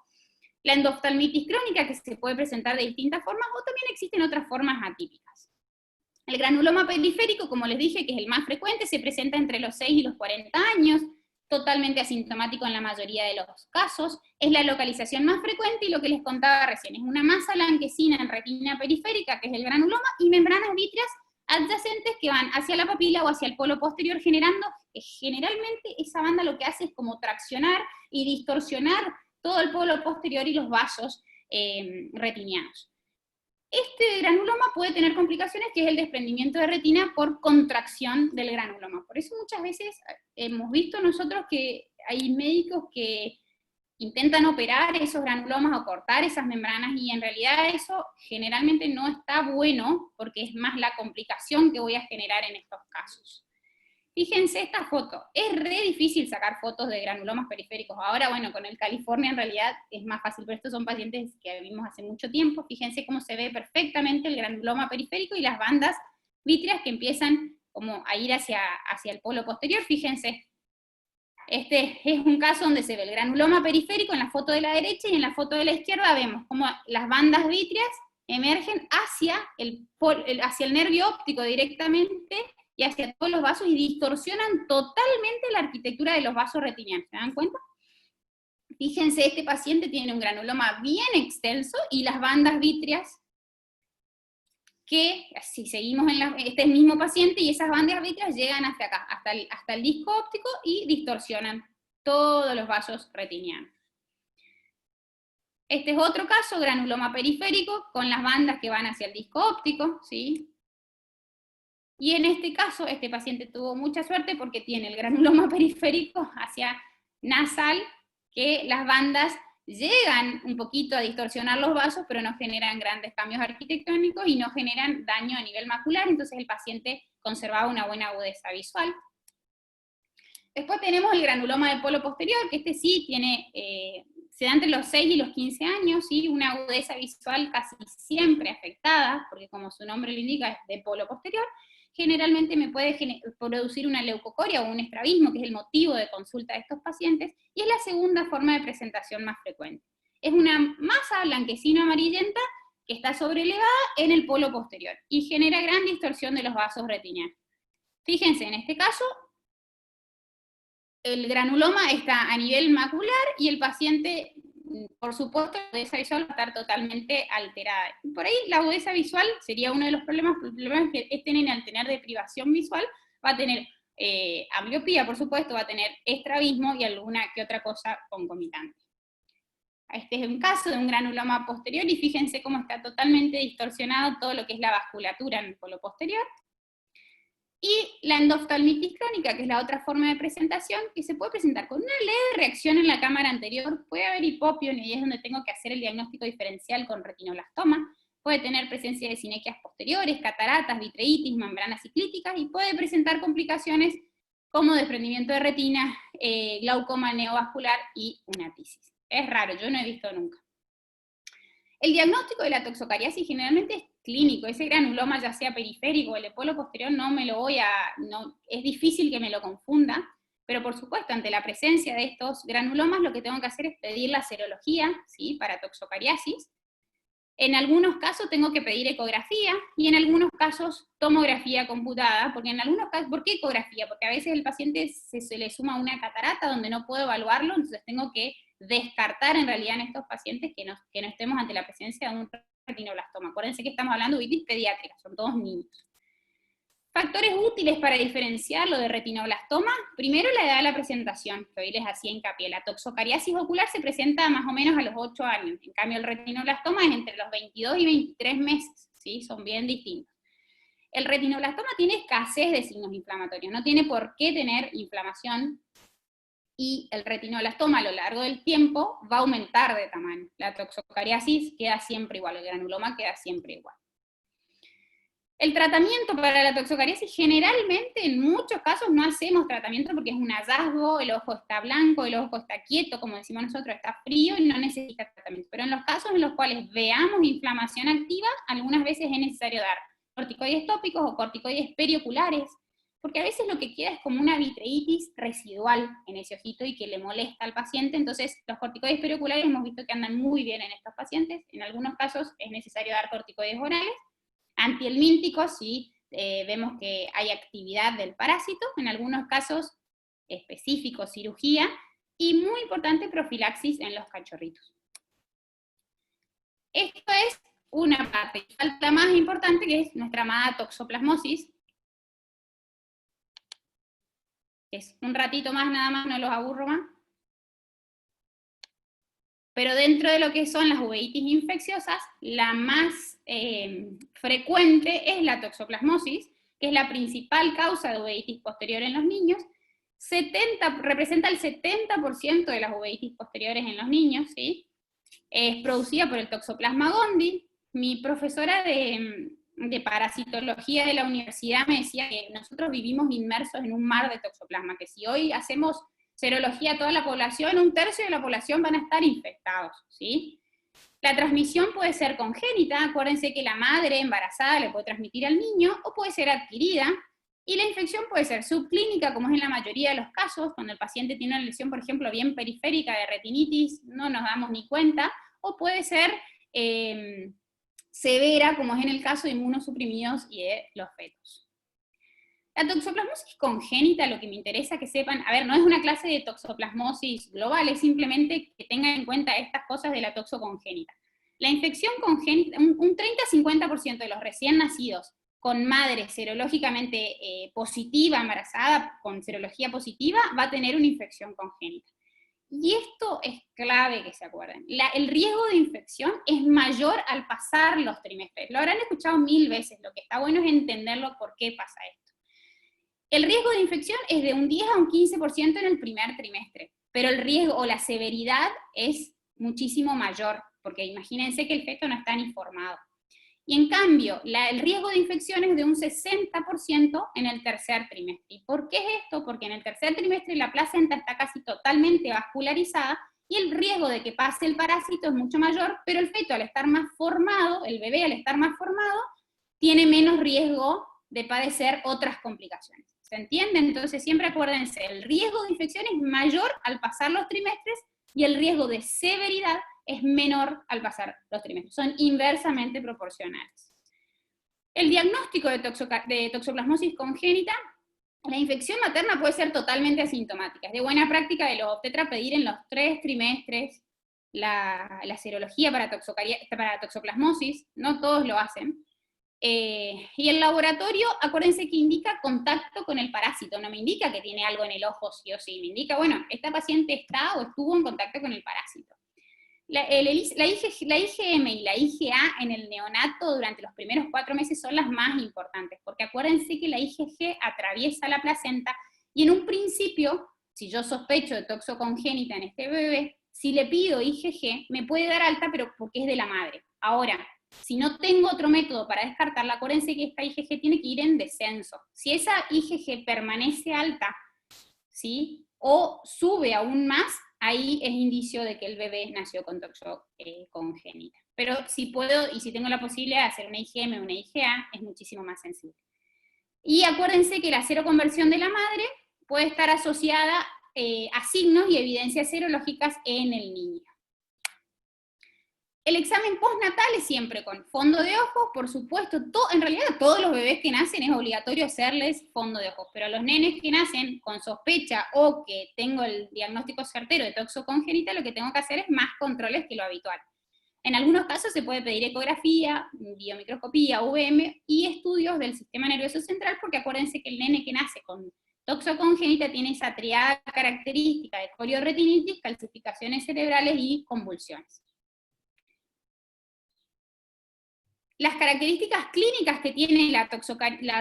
La endoftalmitis crónica, que se puede presentar de distintas formas, o también existen otras formas atípicas. El granuloma periférico, como les dije, que es el más frecuente, se presenta entre los 6 y los 40 años, totalmente asintomático en la mayoría de los casos, es la localización más frecuente, y lo que les contaba recién, es una masa blanquecina en retina periférica, que es el granuloma, y membranas vítreas adyacentes que van hacia la papila o hacia el polo posterior, generando, generalmente esa banda lo que hace es como traccionar y distorsionar todo el polo posterior y los vasos retinianos. Este granuloma puede tener complicaciones, que es el desprendimiento de retina por contracción del granuloma. Por eso muchas veces hemos visto nosotros que hay médicos que intentan operar esos granulomas o cortar esas membranas, y en realidad eso generalmente no está bueno, porque es más la complicación que voy a generar en estos casos. Fíjense esta foto, es re difícil sacar fotos de granulomas periféricos. Ahora, bueno, con el California en realidad es más fácil, pero estos son pacientes que vimos hace mucho tiempo. Fíjense cómo se ve perfectamente el granuloma periférico y las bandas vítreas que empiezan como a ir hacia el polo posterior. Fíjense, este es un caso donde se ve el granuloma periférico en la foto de la derecha, y en la foto de la izquierda vemos cómo las bandas vítreas emergen hacia el nervio óptico directamente, y hacia todos los vasos, y distorsionan totalmente la arquitectura de los vasos retinianos. ¿Se dan cuenta? Fíjense, este paciente tiene un granuloma bien extenso, y las bandas vítreas, que si seguimos en este mismo paciente, y esas bandas vítreas llegan hasta acá, hasta el disco óptico, y distorsionan todos los vasos retinianos. Este es otro caso, granuloma periférico, con las bandas que van hacia el disco óptico, ¿sí? Y en este caso, este paciente tuvo mucha suerte porque tiene el granuloma periférico hacia nasal, que las bandas llegan un poquito a distorsionar los vasos, pero no generan grandes cambios arquitectónicos y no generan daño a nivel macular, entonces el paciente conservaba una buena agudeza visual. Después tenemos el granuloma de polo posterior, que este sí tiene, se da entre los 6 y los 15 años, ¿sí? Una agudeza visual casi siempre afectada, porque como su nombre lo indica, es de polo posterior. Generalmente me puede producir una leucocoria o un estrabismo, que es el motivo de consulta de estos pacientes, y es la segunda forma de presentación más frecuente. Es una masa blanquecino amarillenta que está sobrelevada en el polo posterior, y genera gran distorsión de los vasos retinianos. Fíjense, en este caso, el granuloma está a nivel macular, y el paciente, por supuesto, la agudeza visual va a estar totalmente alterada. Por ahí la agudeza visual sería uno de los problemas. El problema es que este nene, al tener deprivación visual, va a tener ambliopía, por supuesto, va a tener estrabismo y alguna que otra cosa concomitante. Este es un caso de un granuloma posterior, y fíjense cómo está totalmente distorsionado todo lo que es la vasculatura en el polo posterior. Y la endoftalmitis crónica, que es la otra forma de presentación, que se puede presentar con una leve reacción en la cámara anterior. Puede haber hipopio, y ahí es donde tengo que hacer el diagnóstico diferencial con retinoblastoma. Puede tener presencia de sinequias posteriores, cataratas, vitreitis, membranas ciclíticas, y puede presentar complicaciones como desprendimiento de retina, glaucoma neovascular y una tisis. Es raro, yo no he visto nunca. El diagnóstico de la toxocariasis generalmente es clínico. Ese granuloma, ya sea periférico o el de polo posterior, es difícil que me lo confunda, pero por supuesto, ante la presencia de estos granulomas, lo que tengo que hacer es pedir la serología, ¿sí?, para toxocariasis. En algunos casos tengo que pedir ecografía, y en algunos casos tomografía computada, porque en algunos casos, ¿por qué ecografía? Porque a veces el paciente se le suma una catarata donde no puedo evaluarlo, entonces tengo que descartar en realidad en estos pacientes que no estemos ante la presencia de un retinoblastoma. Acuérdense que estamos hablando de uveitis pediátrica, son todos niños. Factores útiles para diferenciarlo de retinoblastoma, primero la edad de la presentación, que hoy les hacía hincapié. La toxocariasis ocular se presenta más o menos a los 8 años, en cambio el retinoblastoma es entre los 22 y 23 meses, ¿sí? Son bien distintos. El retinoblastoma tiene escasez de signos inflamatorios, no tiene por qué tener inflamación, y el retinoblastoma a lo largo del tiempo va a aumentar de tamaño. La toxocariasis queda siempre igual, el granuloma queda siempre igual. El tratamiento para la toxocariasis, generalmente en muchos casos no hacemos tratamiento porque es un hallazgo, el ojo está blanco, el ojo está quieto, como decimos nosotros, está frío y no necesita tratamiento. Pero en los casos en los cuales veamos inflamación activa, algunas veces es necesario dar corticoides tópicos o corticoides perioculares, porque a veces lo que queda es como una vitreitis residual en ese ojito y que le molesta al paciente. Entonces los corticoides perioculares hemos visto que andan muy bien en estos pacientes. En algunos casos es necesario dar corticoides orales. Antihelmínticos, si vemos que hay actividad del parásito, en algunos casos específicos cirugía, y muy importante profilaxis en los cachorritos. Esto es una parte. Falta más importante, que es nuestra amada toxoplasmosis. Es un ratito más nada más, no los aburro más. Pero dentro de lo que son las uveitis infecciosas, la más frecuente es la toxoplasmosis, que es la principal causa de uveitis posterior en los niños. Representa el 70% de las uveitis posteriores en los niños, ¿sí? Es producida por el Toxoplasma gondii. Mi profesora de parasitología de la universidad me decía que nosotros vivimos inmersos en un mar de toxoplasma, que si hoy hacemos serología a toda la población, un tercio de la población van a estar infectados, ¿sí? La transmisión puede ser congénita, acuérdense que la madre embarazada le puede transmitir al niño, o puede ser adquirida, y la infección puede ser subclínica, como es en la mayoría de los casos, cuando el paciente tiene una lesión, por ejemplo, bien periférica de retinitis, no nos damos ni cuenta, o puede ser severa, como es en el caso de inmunosuprimidos y de los fetos. La toxoplasmosis congénita, lo que me interesa que sepan, a ver, no es una clase de toxoplasmosis global, es simplemente que tengan en cuenta estas cosas de la toxocongénita. La infección congénita, un 30-50% de los recién nacidos con madre serológicamente positiva, embarazada, con serología positiva, va a tener una infección congénita. Y esto es clave que se acuerden. El riesgo de infección es mayor al pasar los trimestres. Lo habrán escuchado 1000 veces, lo que está bueno es entenderlo por qué pasa esto. El riesgo de infección es de un 10 a un 15% en el primer trimestre, pero el riesgo o la severidad es muchísimo mayor, porque imagínense que el feto no está ni formado. Y en cambio, el riesgo de infección es de un 60% en el tercer trimestre. ¿Y por qué es esto? Porque en el tercer trimestre la placenta está casi totalmente vascularizada y el riesgo de que pase el parásito es mucho mayor, pero el feto al estar más formado, el bebé al estar más formado, tiene menos riesgo de padecer otras complicaciones. ¿Se entiende? Entonces siempre acuérdense, el riesgo de infección es mayor al pasar los trimestres y el riesgo de severidad es menor al pasar los trimestres. Son inversamente proporcionales. El diagnóstico de toxoplasmosis congénita, la infección materna puede ser totalmente asintomática. Es de buena práctica de los obstetras pedir en los 3 trimestres la serología para toxoplasmosis, no todos lo hacen. Y el laboratorio, acuérdense que indica contacto con el parásito, no me indica que tiene algo en el ojo sí o sí, me indica, bueno, esta paciente está o estuvo en contacto con el parásito. La IgM y la IgA en el neonato durante los primeros 4 meses son las más importantes, porque acuérdense que la IgG atraviesa la placenta, y en un principio, si yo sospecho de toxocongénita en este bebé, si le pido IgG, me puede dar alta, pero porque es de la madre. Ahora, si no tengo otro método para descartarla, acuérdense que esta IgG tiene que ir en descenso. Si esa IgG permanece alta, ¿sí?, o sube aún más, ahí es indicio de que el bebé nació con toxocongénita. Pero si puedo, y si tengo la posibilidad de hacer una IgM o una IgA, es muchísimo más sensible. Y acuérdense que la seroconversión de la madre puede estar asociada a signos y evidencias serológicas en el niño. El examen postnatal es siempre con fondo de ojos, por supuesto, en realidad a todos los bebés que nacen es obligatorio hacerles fondo de ojos, pero a los nenes que nacen con sospecha o que tengo el diagnóstico certero de toxocongénita, lo que tengo que hacer es más controles que lo habitual. En algunos casos se puede pedir ecografía, biomicroscopía, UVM y estudios del sistema nervioso central, porque acuérdense que el nene que nace con toxocongénita tiene esa triada característica de corioretinitis, calcificaciones cerebrales y convulsiones. Las características clínicas que tiene la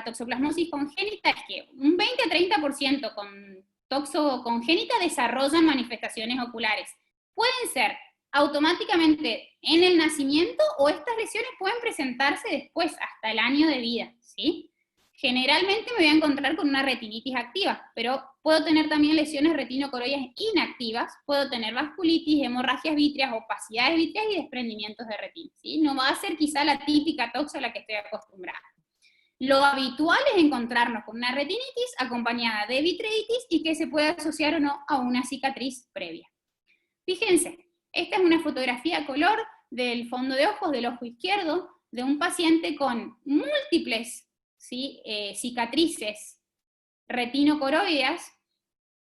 toxoplasmosis congénita es que un 20-30% con toxocongénita desarrollan manifestaciones oculares. Pueden ser automáticamente en el nacimiento, o estas lesiones pueden presentarse después, hasta el año de vida, ¿sí? Generalmente me voy a encontrar con una retinitis activa, pero puedo tener también lesiones retinocoroides inactivas, puedo tener vasculitis, hemorragias vítreas, opacidades vítreas y desprendimientos de retina, ¿sí? No va a ser quizá la típica toxo a la que estoy acostumbrada. Lo habitual es encontrarnos con una retinitis acompañada de vitreitis y que se puede asociar o no a una cicatriz previa. Fíjense, esta es una fotografía a color del fondo de ojos del ojo izquierdo de un paciente con múltiples, ¿sí?, cicatrices retinocoroideas,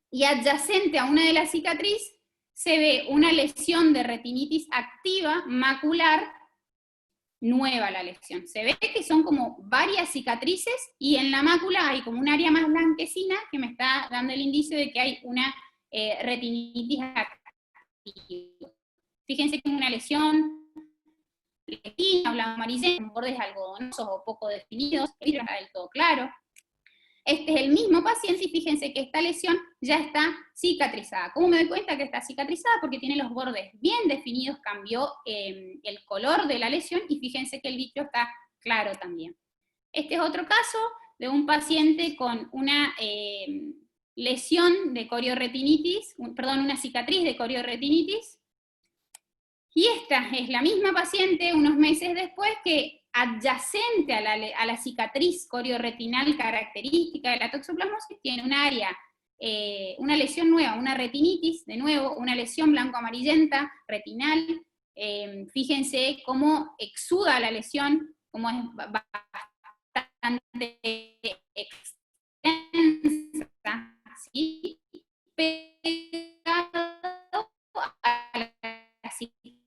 y adyacente a una de las cicatrices se ve una lesión de retinitis activa macular, nueva la lesión. Se ve que son como varias cicatrices, y en la mácula hay como un área más blanquecina que me está dando el indicio de que hay una retinitis activa. Fíjense que es una lesión letina, blanco amarillenta, con bordes algodonosos o poco definidos, el vidrio está del todo claro. Este es el mismo paciente, y fíjense que esta lesión ya está cicatrizada. ¿Cómo me doy cuenta que está cicatrizada? Porque tiene los bordes bien definidos, cambió el color de la lesión, y fíjense que el vitrio está claro también. Este es otro caso de un paciente con una lesión de corioretinitis, una cicatriz de corioretinitis, y esta es la misma paciente unos meses después, que adyacente a la cicatriz corioretinal característica de la toxoplasmosis tiene un área, una lesión nueva, una retinitis, de nuevo, una lesión blanco-amarillenta, retinal. Fíjense cómo exuda la lesión, cómo es bastante extensa, ¿sí?, pegado a la cicatriz.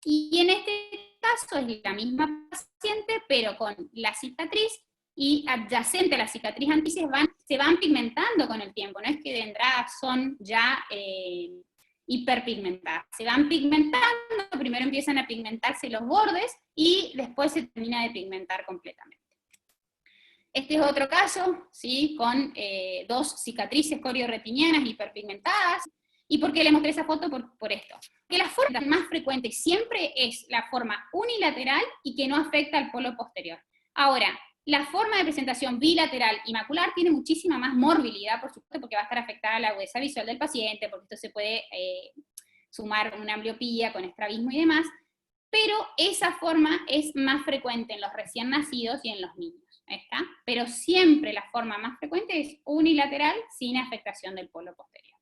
Y en este caso es la misma paciente, pero con la cicatriz, y adyacente a la cicatriz antes se van pigmentando con el tiempo, no es que de entrada son ya hiperpigmentadas, se van pigmentando, primero empiezan a pigmentarse los bordes, y después se termina de pigmentar completamente. Este es otro caso, ¿sí?, con dos cicatrices corioretinianas hiperpigmentadas. ¿Y por qué le mostré esa foto? Por esto. Que la forma más frecuente siempre es la forma unilateral y que no afecta al polo posterior. Ahora, la forma de presentación bilateral y macular tiene muchísima más morbilidad, por supuesto, porque va a estar afectada la agudeza visual del paciente, porque esto se puede sumar una ambliopía con estrabismo y demás, pero esa forma es más frecuente en los recién nacidos y en los niños. ¿Está? Pero siempre la forma más frecuente es unilateral, sin afectación del polo posterior.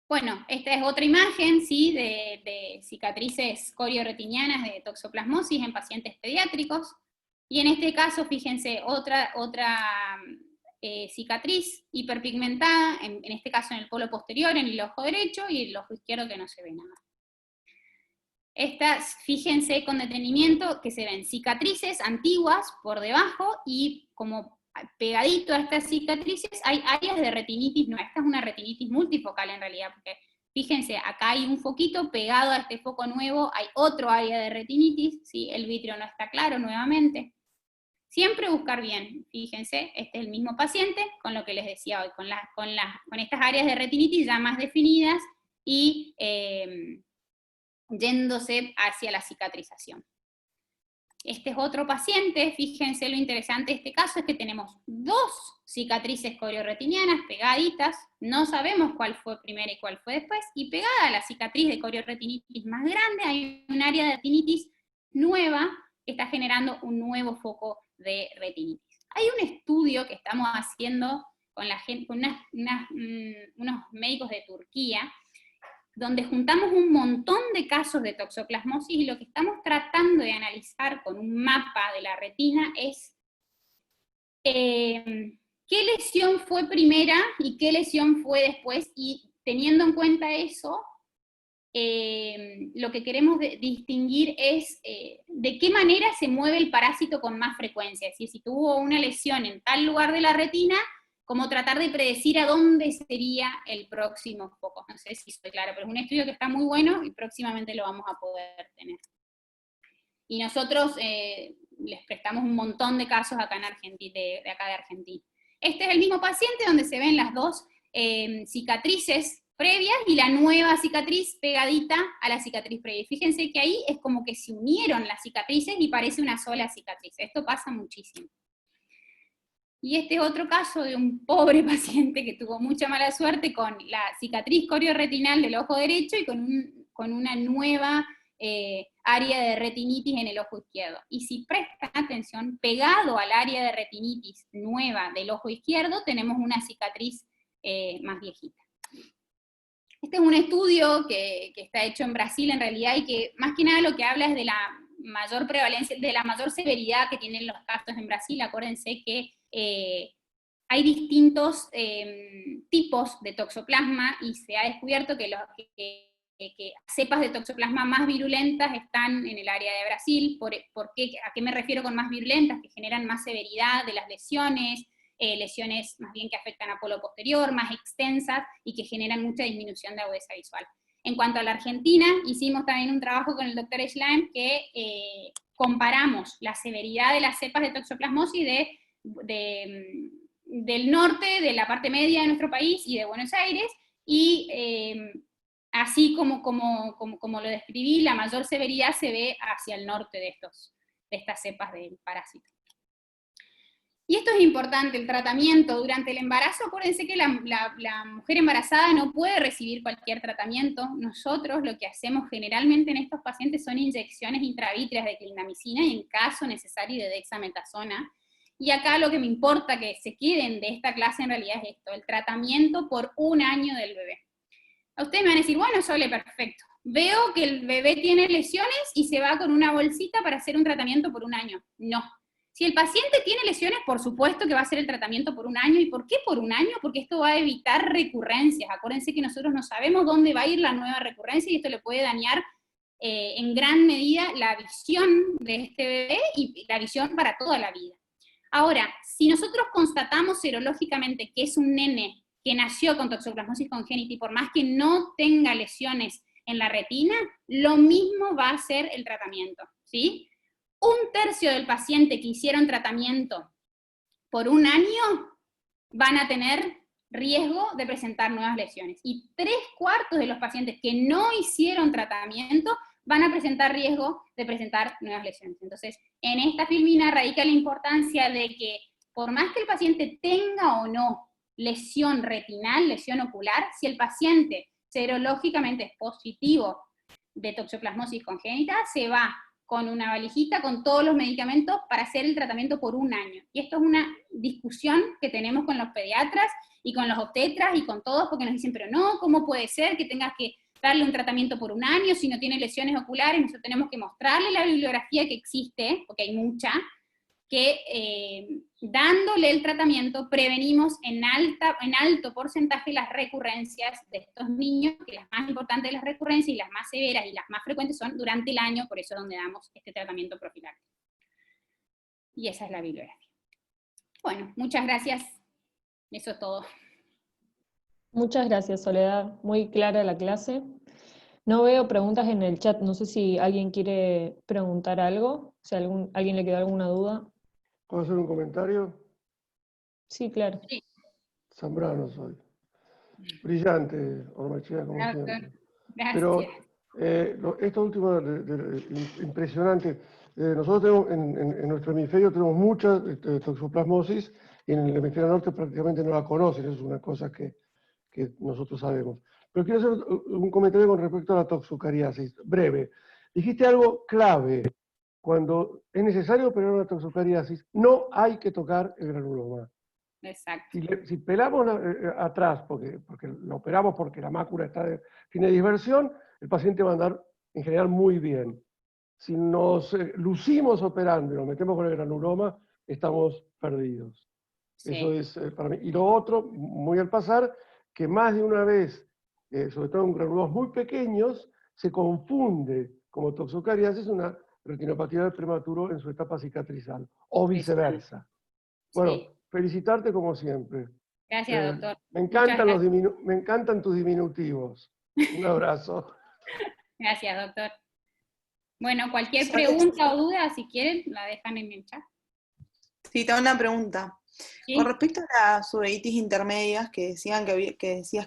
Bueno, esta es otra imagen, ¿sí?, de cicatrices corioretinianas de toxoplasmosis en pacientes pediátricos, y en este caso, fíjense, otra cicatriz hiperpigmentada, en este caso en el polo posterior, en el ojo derecho, y el ojo izquierdo que no se ve nada. Estas, fíjense con detenimiento, que se ven cicatrices antiguas por debajo, y como pegadito a estas cicatrices hay áreas de retinitis nueva. Esta es una retinitis multifocal en realidad, porque fíjense, acá hay un foquito, pegado a este foco nuevo hay otro área de retinitis, ¿sí? El vitrio no está claro nuevamente. Siempre buscar bien, fíjense, este es el mismo paciente, con lo que les decía hoy, con estas áreas de retinitis ya más definidas, y yéndose hacia la cicatrización. Este es otro paciente, fíjense lo interesante de este caso, es que tenemos dos cicatrices corioretinianas pegaditas, no sabemos cuál fue primero y cuál fue después, y pegada a la cicatriz de corioretinitis más grande hay un área de retinitis nueva que está generando un nuevo foco de retinitis. Hay un estudio que estamos haciendo con la gente, con unos médicos de Turquía, donde juntamos un montón de casos de toxoplasmosis, y lo que estamos tratando de analizar con un mapa de la retina es qué lesión fue primera y qué lesión fue después, y teniendo en cuenta eso, lo que queremos distinguir es de qué manera se mueve el parásito con más frecuencia. Es decir, si tuvo una lesión en tal lugar de la retina, como tratar de predecir a dónde sería el próximo foco. No sé si soy clara, pero es un estudio que está muy bueno y próximamente lo vamos a poder tener. Y nosotros les prestamos un montón de casos acá en Argentina, de acá de Argentina. Este es el mismo paciente donde se ven las dos cicatrices previas y la nueva cicatriz pegadita a la cicatriz previa. Fíjense que ahí es como que se unieron las cicatrices y parece una sola cicatriz. Esto pasa muchísimo. Y este es otro caso de un pobre paciente que tuvo mucha mala suerte con la cicatriz corioretinal del ojo derecho y con una nueva área de retinitis en el ojo izquierdo. Y si prestan atención, pegado al área de retinitis nueva del ojo izquierdo, tenemos una cicatriz más viejita. Este es un estudio que está hecho en Brasil en realidad, y que más que nada lo que habla es de la mayor prevalencia, de la mayor severidad que tienen los casos en Brasil. Acuérdense que hay distintos tipos de toxoplasma, y se ha descubierto que cepas de toxoplasma más virulentas están en el área de Brasil. ¿A qué me refiero con más virulentas? Que generan más severidad de las lesiones, lesiones más bien que afectan a polo posterior, más extensas, y que generan mucha disminución de agudeza visual. En cuanto a la Argentina, hicimos también un trabajo con el doctor Schleim que comparamos la severidad de las cepas de toxoplasmosis del norte, de la parte media de nuestro país y de Buenos Aires, y así como lo describí, la mayor severidad se ve hacia el norte de estas cepas del parásito. Y esto es importante, el tratamiento durante el embarazo. Acuérdense que la mujer embarazada no puede recibir cualquier tratamiento. Nosotros lo que hacemos generalmente en estos pacientes son inyecciones intravítreas de clindamicina y en caso necesario de dexametasona. Y acá lo que me importa que se queden de esta clase en realidad es esto, el tratamiento por 1 año del bebé. A ustedes me van a decir, bueno, Sole, perfecto. Veo que el bebé tiene lesiones y se va con una bolsita para hacer un tratamiento por 1 año. No. Si el paciente tiene lesiones, por supuesto que va a hacer el tratamiento por 1 año. ¿Y por qué por 1 año? Porque esto va a evitar recurrencias. Acuérdense que nosotros no sabemos dónde va a ir la nueva recurrencia, y esto le puede dañar en gran medida la visión de este bebé y la visión para toda la vida. Ahora, si nosotros constatamos serológicamente que es un nene que nació con toxoplasmosis congénita, y por más que no tenga lesiones en la retina, lo mismo va a ser el tratamiento, ¿sí? 1/3 del paciente que hicieron tratamiento por 1 año van a tener riesgo de presentar nuevas lesiones, y 3/4 de los pacientes que no hicieron tratamiento van a presentar riesgo de presentar nuevas lesiones. Entonces, en esta filmina radica la importancia de que, por más que el paciente tenga o no lesión retinal, lesión ocular, si el paciente serológicamente es positivo de toxoplasmosis congénita, se va con una valijita con todos los medicamentos para hacer el tratamiento por 1 año. Y esto es una discusión que tenemos con los pediatras y con los obstetras y con todos, porque nos dicen, pero no, ¿cómo puede ser que tengas que darle un tratamiento por 1 año si no tiene lesiones oculares? Nosotros tenemos que mostrarle la bibliografía que existe, porque hay mucha, que dándole el tratamiento prevenimos en alto porcentaje las recurrencias de estos niños, que las más importantes de las recurrencias y las más severas y las más frecuentes son durante el año, por eso es donde damos este tratamiento profiláctico. Y esa es la bibliografía. Bueno, muchas gracias. Eso es todo. Muchas gracias, Soledad. Muy clara la clase. No veo preguntas en el chat. No sé si alguien quiere preguntar algo, si a alguien le quedó alguna duda. ¿Puedo hacer un comentario? Sí, claro. Sí. Zambrano soy. Brillante, Ormachea, como siempre. Gracias. Pero esto último impresionante. Nosotros tenemos, en nuestro hemisferio tenemos mucha toxoplasmosis, y en el hemisferio norte prácticamente no la conocen. Eso es una cosa que nosotros sabemos. Pero quiero hacer un comentario con respecto a la toxocariasis, breve. Dijiste algo clave. Cuando es necesario operar una toxocariasis, no hay que tocar el granuloma. Exacto. Si pelamos atrás, porque lo operamos porque la mácula tiene dispersión, el paciente va a andar en general muy bien. Si nos lucimos operando y nos metemos con el granuloma, estamos perdidos. Sí. Eso es para mí. Y lo otro, muy al pasar, que más de una vez sobre todo en granulomas muy pequeños, se confunde como toxocariasis una retinopatía del prematuro en su etapa cicatrizal, o viceversa. Bueno, Sí. felicitarte como siempre. Gracias, doctor. Me Muchas gracias. me encantan tus diminutivos. Un abrazo. Gracias, doctor. Bueno, cualquier Sole, pregunta o duda, si quieren, la dejan en el chat. sí, te hago una pregunta. ¿Sí? Con respecto a las uveitis intermedias, que decías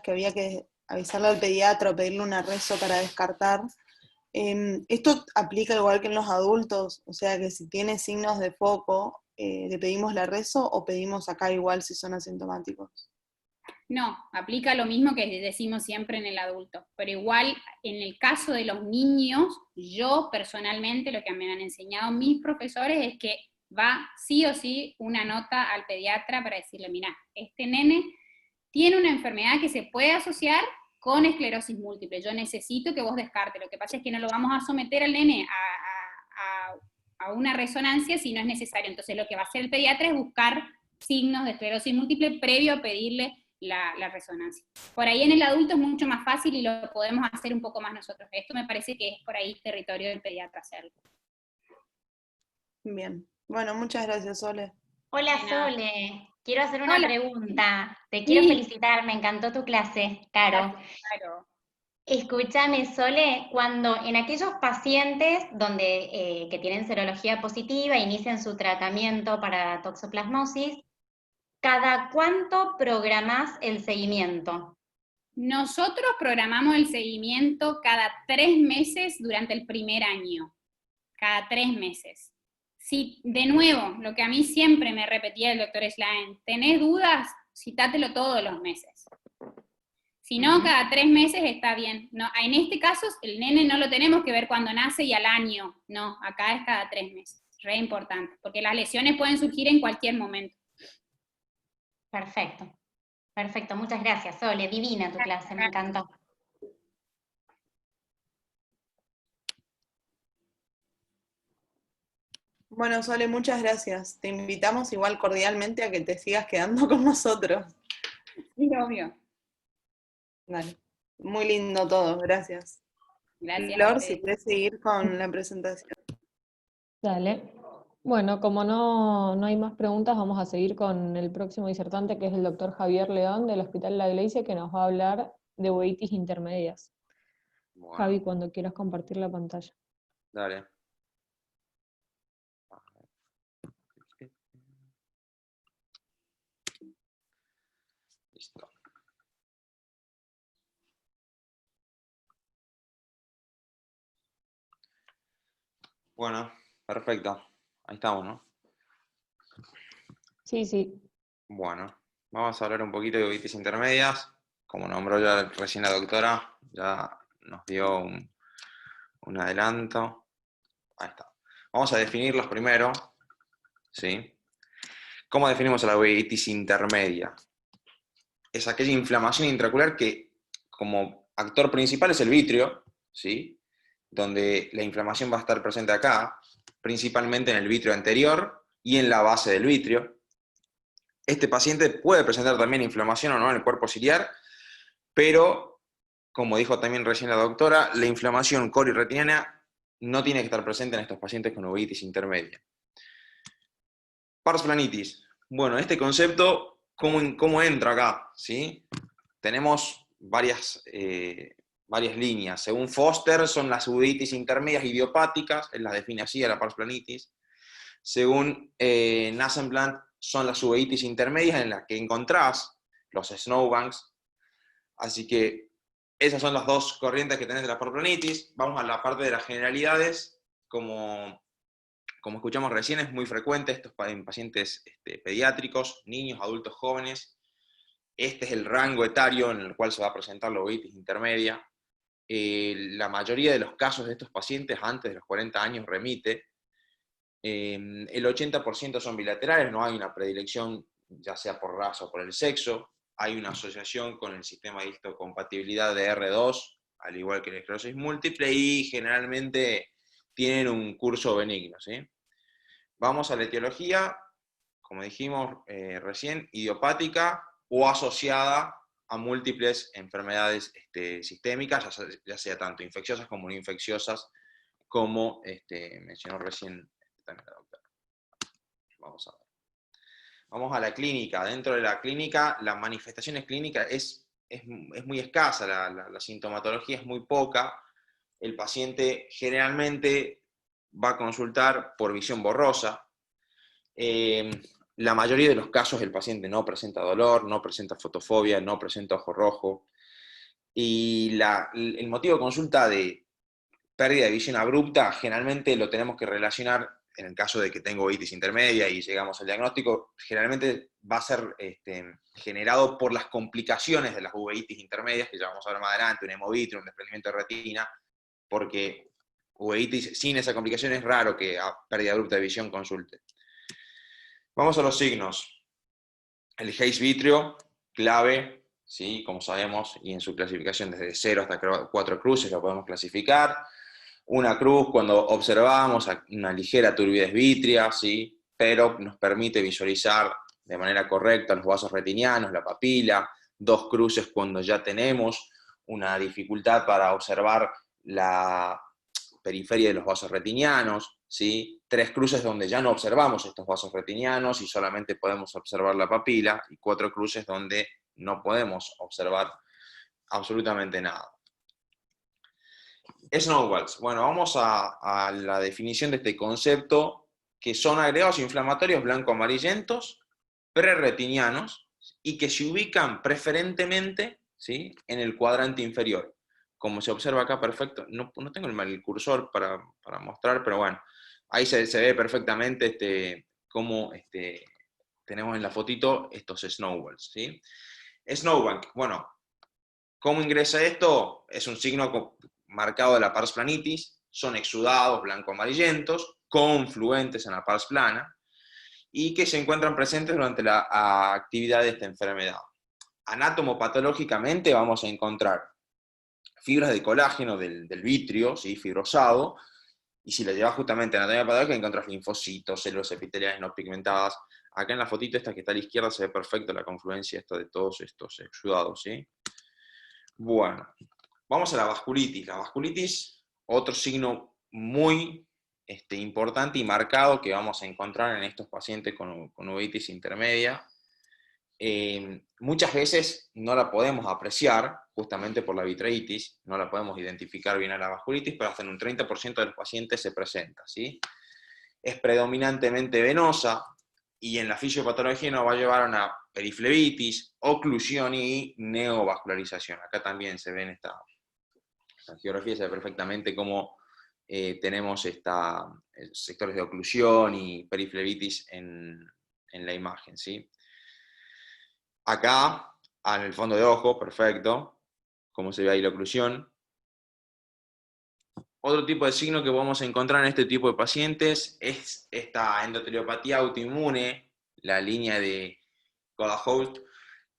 que había que avisarle al pediatra o pedirle una reso para descartar, ¿esto aplica igual que en los adultos? O sea, que si tiene signos de foco, ¿le pedimos la reso o pedimos acá igual si son asintomáticos? No, aplica lo mismo que decimos siempre en el adulto, pero igual en el caso de los niños, yo personalmente lo que me han enseñado mis profesores es que va sí o sí una nota al pediatra para decirle, mira, este nene tiene una enfermedad que se puede asociar con esclerosis múltiple, yo necesito que vos descartes, lo que pasa es que no lo vamos a someter al nene a una resonancia si no es necesario, entonces lo que va a hacer el pediatra es buscar signos de esclerosis múltiple previo a pedirle la resonancia. Por ahí en el adulto es mucho más fácil y lo podemos hacer un poco más nosotros. Esto me parece que es por ahí territorio del pediatra hacerlo. Bien. Bueno, muchas gracias, Sole. Hola De nada. Sole, quiero hacer una Hola. pregunta. Te quiero Sí. felicitar, me encantó tu clase, Caro. Claro. Escúchame, Sole, cuando en aquellos pacientes donde, que tienen serología positiva inician su tratamiento para toxoplasmosis, ¿cada cuánto programás el seguimiento? Nosotros programamos el seguimiento cada 3 meses durante el primer año. Cada 3 meses. Si, de nuevo, lo que a mí siempre me repetía el doctor Schlein, ¿tenés dudas? Citátelo todos los meses. Si no, cada 3 meses está bien. No, en este caso, el nene no lo tenemos que ver cuando nace y al año. No, acá es cada 3 meses. Re importante, porque las lesiones pueden surgir en cualquier momento. Perfecto, perfecto. Muchas gracias, Sole. Divina tu clase, me encantó. Bueno, Sole, muchas gracias. Te invitamos igual cordialmente a que te sigas quedando con nosotros. Sí, obvio. Dale. Muy lindo todo, gracias. Gracias a Flor, ustedes. si querés seguir con la presentación. Dale. Bueno, como no hay más preguntas, vamos a seguir con el próximo disertante, que es el doctor Javier León del Hospital La Iglesia, que nos va a hablar de uveitis intermedias. Bueno, Javi, cuando quieras compartir la pantalla. dale. Listo. Bueno, perfecto. Ahí estamos, ¿no? Sí, sí. Bueno, vamos a hablar un poquito de uveitis intermedias. Como nombró ya recién la doctora, ya nos dio un adelanto. Ahí está. Vamos a definirlos primero, ¿sí? ¿Cómo definimos a la uveitis intermedia? Es aquella inflamación intraocular que, como actor principal, es el vitrio, ¿sí? Donde la inflamación va a estar presente acá, principalmente en el vitrio anterior y en la base del vitrio. Este paciente puede presentar también inflamación o no en el cuerpo ciliar, pero, como dijo también recién la doctora, la inflamación corirretiniana no tiene que estar presente en estos pacientes con uveitis intermedia. Pars planitis. Bueno, este concepto, ¿cómo entra acá? ¿Sí? Tenemos varias líneas. Según Foster, son las uveitis intermedias idiopáticas, él las define así, a la pars planitis. Según Nassenblatt, son las uveitis intermedias en las que encontrás los snowbanks. Así que esas son las dos corrientes que tenés de la pars planitis. Vamos a la parte de las generalidades. Como escuchamos recién, es muy frecuente esto en pacientes pediátricos, niños, adultos jóvenes. Este es el rango etario en el cual se va a presentar la uveitis intermedia. La mayoría de los casos de estos pacientes antes de los 40 años remite. El 80% son bilaterales, no hay una predilección ya sea por raza o por el sexo. Hay una asociación con el sistema de histocompatibilidad de R2, al igual que la esclerosis múltiple, y generalmente tienen un curso benigno, ¿sí? Vamos a la etiología, como dijimos recién, idiopática o asociada a múltiples enfermedades sistémicas, ya sea tanto infecciosas como no infecciosas, como mencionó recién también la doctora. Vamos a ver. Vamos a la clínica. Dentro de la clínica, las manifestaciones clínicas es muy escasa, la sintomatología es muy poca. El paciente generalmente va a consultar por visión borrosa. La mayoría de los casos el paciente no presenta dolor, no presenta fotofobia, no presenta ojo rojo. Y el motivo de consulta de pérdida de visión abrupta generalmente lo tenemos que relacionar, en el caso de que tengo uveitis intermedia y llegamos al diagnóstico, generalmente va a ser generado por las complicaciones de las uveitis intermedias, que ya vamos a ver más adelante, un hemovitrio, un desprendimiento de retina, porque uveitis sin esa complicación es raro que a pérdida abrupta de visión consulte. Vamos a los signos. El Hayes vitrio, clave, ¿sí? Como sabemos, y en su clasificación desde 0 hasta 4 cruces lo podemos clasificar. Una cruz cuando observamos una ligera turbidez vítrea, ¿sí? Pero nos permite visualizar de manera correcta los vasos retinianos, la papila. 2 cruces cuando ya tenemos una dificultad para observar la periferia de los vasos retinianos, ¿sí? 3 cruces donde ya no observamos estos vasos retinianos y solamente podemos observar la papila, y 4 cruces donde no podemos observar absolutamente nada. Snowballs. Bueno, vamos a la definición de este concepto, que son agregados inflamatorios blanco-amarillentos, prerretinianos, y que se ubican preferentemente, ¿sí?, en el cuadrante inferior. Como se observa acá, perfecto. No tengo el cursor para mostrar, pero bueno, ahí se ve perfectamente cómo tenemos en la fotito estos snowballs, ¿sí? Snowbank, bueno, ¿cómo ingresa esto? Es un signo marcado de la pars planitis, son exudados blanco-amarillentos, confluentes en la pars plana, y que se encuentran presentes durante la actividad de esta enfermedad. Anatomopatológicamente vamos a encontrar fibras de colágeno del vitrio, ¿sí?, fibrosado, y si lo llevas justamente a anatomía patológica encontrás linfocitos, células epiteliales no pigmentadas. Acá en la fotito esta que está a la izquierda se ve perfecto la confluencia de todos estos exudados, ¿sí? Bueno, vamos a la vasculitis. La vasculitis, otro signo muy importante y marcado que vamos a encontrar en estos pacientes con uveitis intermedia. Muchas veces no la podemos apreciar, justamente por la vitreitis, no la podemos identificar bien a la vasculitis, pero hasta en un 30% de los pacientes se presenta, ¿sí? Es predominantemente venosa, y en la fisiopatología nos va a llevar a una periflebitis, oclusión y neovascularización. Acá también se ve en esta geografía, se ve perfectamente cómo tenemos sectores de oclusión y periflebitis en la imagen, ¿sí? Acá, en el fondo de ojo, perfecto, como se ve ahí la oclusión. Otro tipo de signo que podemos encontrar en este tipo de pacientes es esta endoteliopatía autoinmune, la línea de Goda-Host,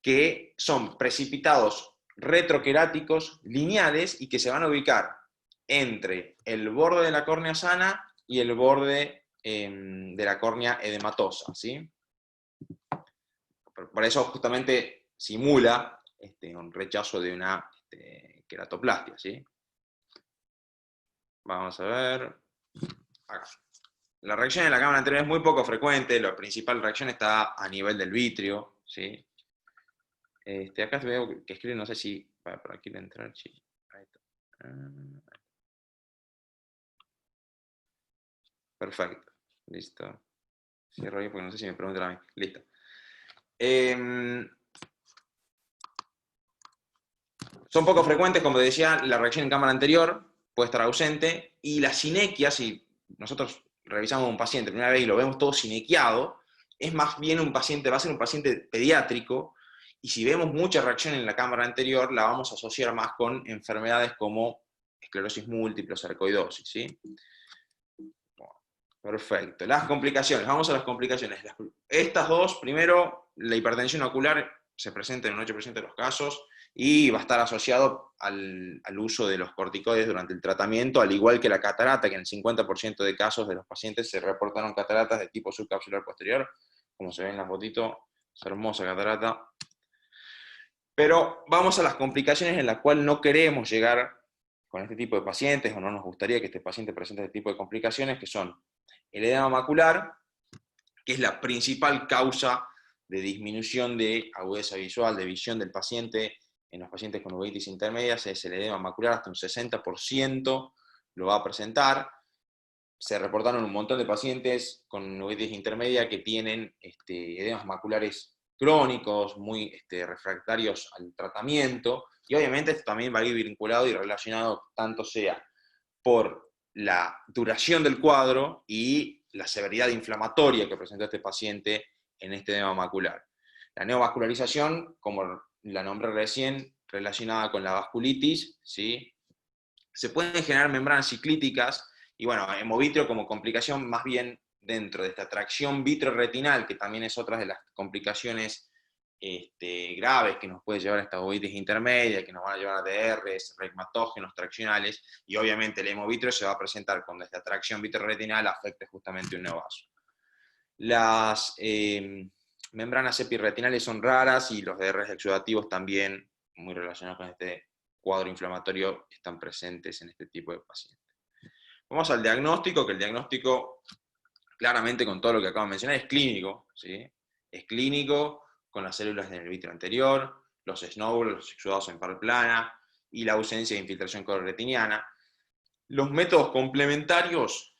que son precipitados retroqueráticos lineales y que se van a ubicar entre el borde de la córnea sana y el borde de la córnea edematosa, ¿sí? Por eso justamente simula un rechazo de una queratoplastia, ¿sí? Vamos a ver. Acá. La reacción en la cámara anterior es muy poco frecuente, la principal reacción está a nivel del vitrio, ¿sí? Acá veo que escribe, no sé si por aquí le entrar, sí. Ahí está. Perfecto, listo. Cierro ahí porque no sé si me preguntan a mí. Listo. Son poco frecuentes, como decía, la reacción en cámara anterior puede estar ausente, y la sinequia, si nosotros revisamos a un paciente primera vez y lo vemos todo sinequiado, es más bien va a ser un paciente pediátrico, y si vemos mucha reacción en la cámara anterior, la vamos a asociar más con enfermedades como esclerosis múltiple o sarcoidosis, ¿sí? Bueno, perfecto. Las complicaciones, vamos a las complicaciones. Estas dos, primero, la hipertensión ocular se presenta en un 8% de los casos, y va a estar asociado al uso de los corticoides durante el tratamiento, al igual que la catarata, que en el 50% de casos de los pacientes se reportaron cataratas de tipo subcapsular posterior, como se ve en la fotito, es hermosa catarata. Pero vamos a las complicaciones en las cuales no queremos llegar con este tipo de pacientes, o no nos gustaría que este paciente presente este tipo de complicaciones, que son el edema macular, que es la principal causa de disminución de agudeza visual, de visión del paciente. En los pacientes con uveitis intermedias es el edema macular, hasta un 60% lo va a presentar. Se reportaron un montón de pacientes con uveitis intermedia que tienen edemas maculares crónicos, muy refractarios al tratamiento, y obviamente esto también va a ir vinculado y relacionado tanto sea por la duración del cuadro y la severidad inflamatoria que presentó este paciente en este edema macular. La neovascularización, como la nombré recién, relacionada con la vasculitis, ¿sí? Se pueden generar membranas ciclíticas, y bueno, hemovitrio como complicación más bien dentro de esta tracción vitreoretinal, que también es otra de las complicaciones graves que nos puede llevar a esta uveitis intermedia, que nos van a llevar a DRs, regmatógenos traccionales, y obviamente el hemovitrio se va a presentar cuando esta tracción vitreoretinal afecte justamente un neovaso. Las membranas epirretinales son raras, y los DRs exudativos también, muy relacionados con este cuadro inflamatorio, están presentes en este tipo de pacientes. Vamos al diagnóstico, que el diagnóstico, claramente con todo lo que acabo de mencionar, es clínico, ¿sí? Es clínico, con las células del vitrio anterior, los snowballs, los exudados en par plana, y la ausencia de infiltración cororetiniana. Los métodos complementarios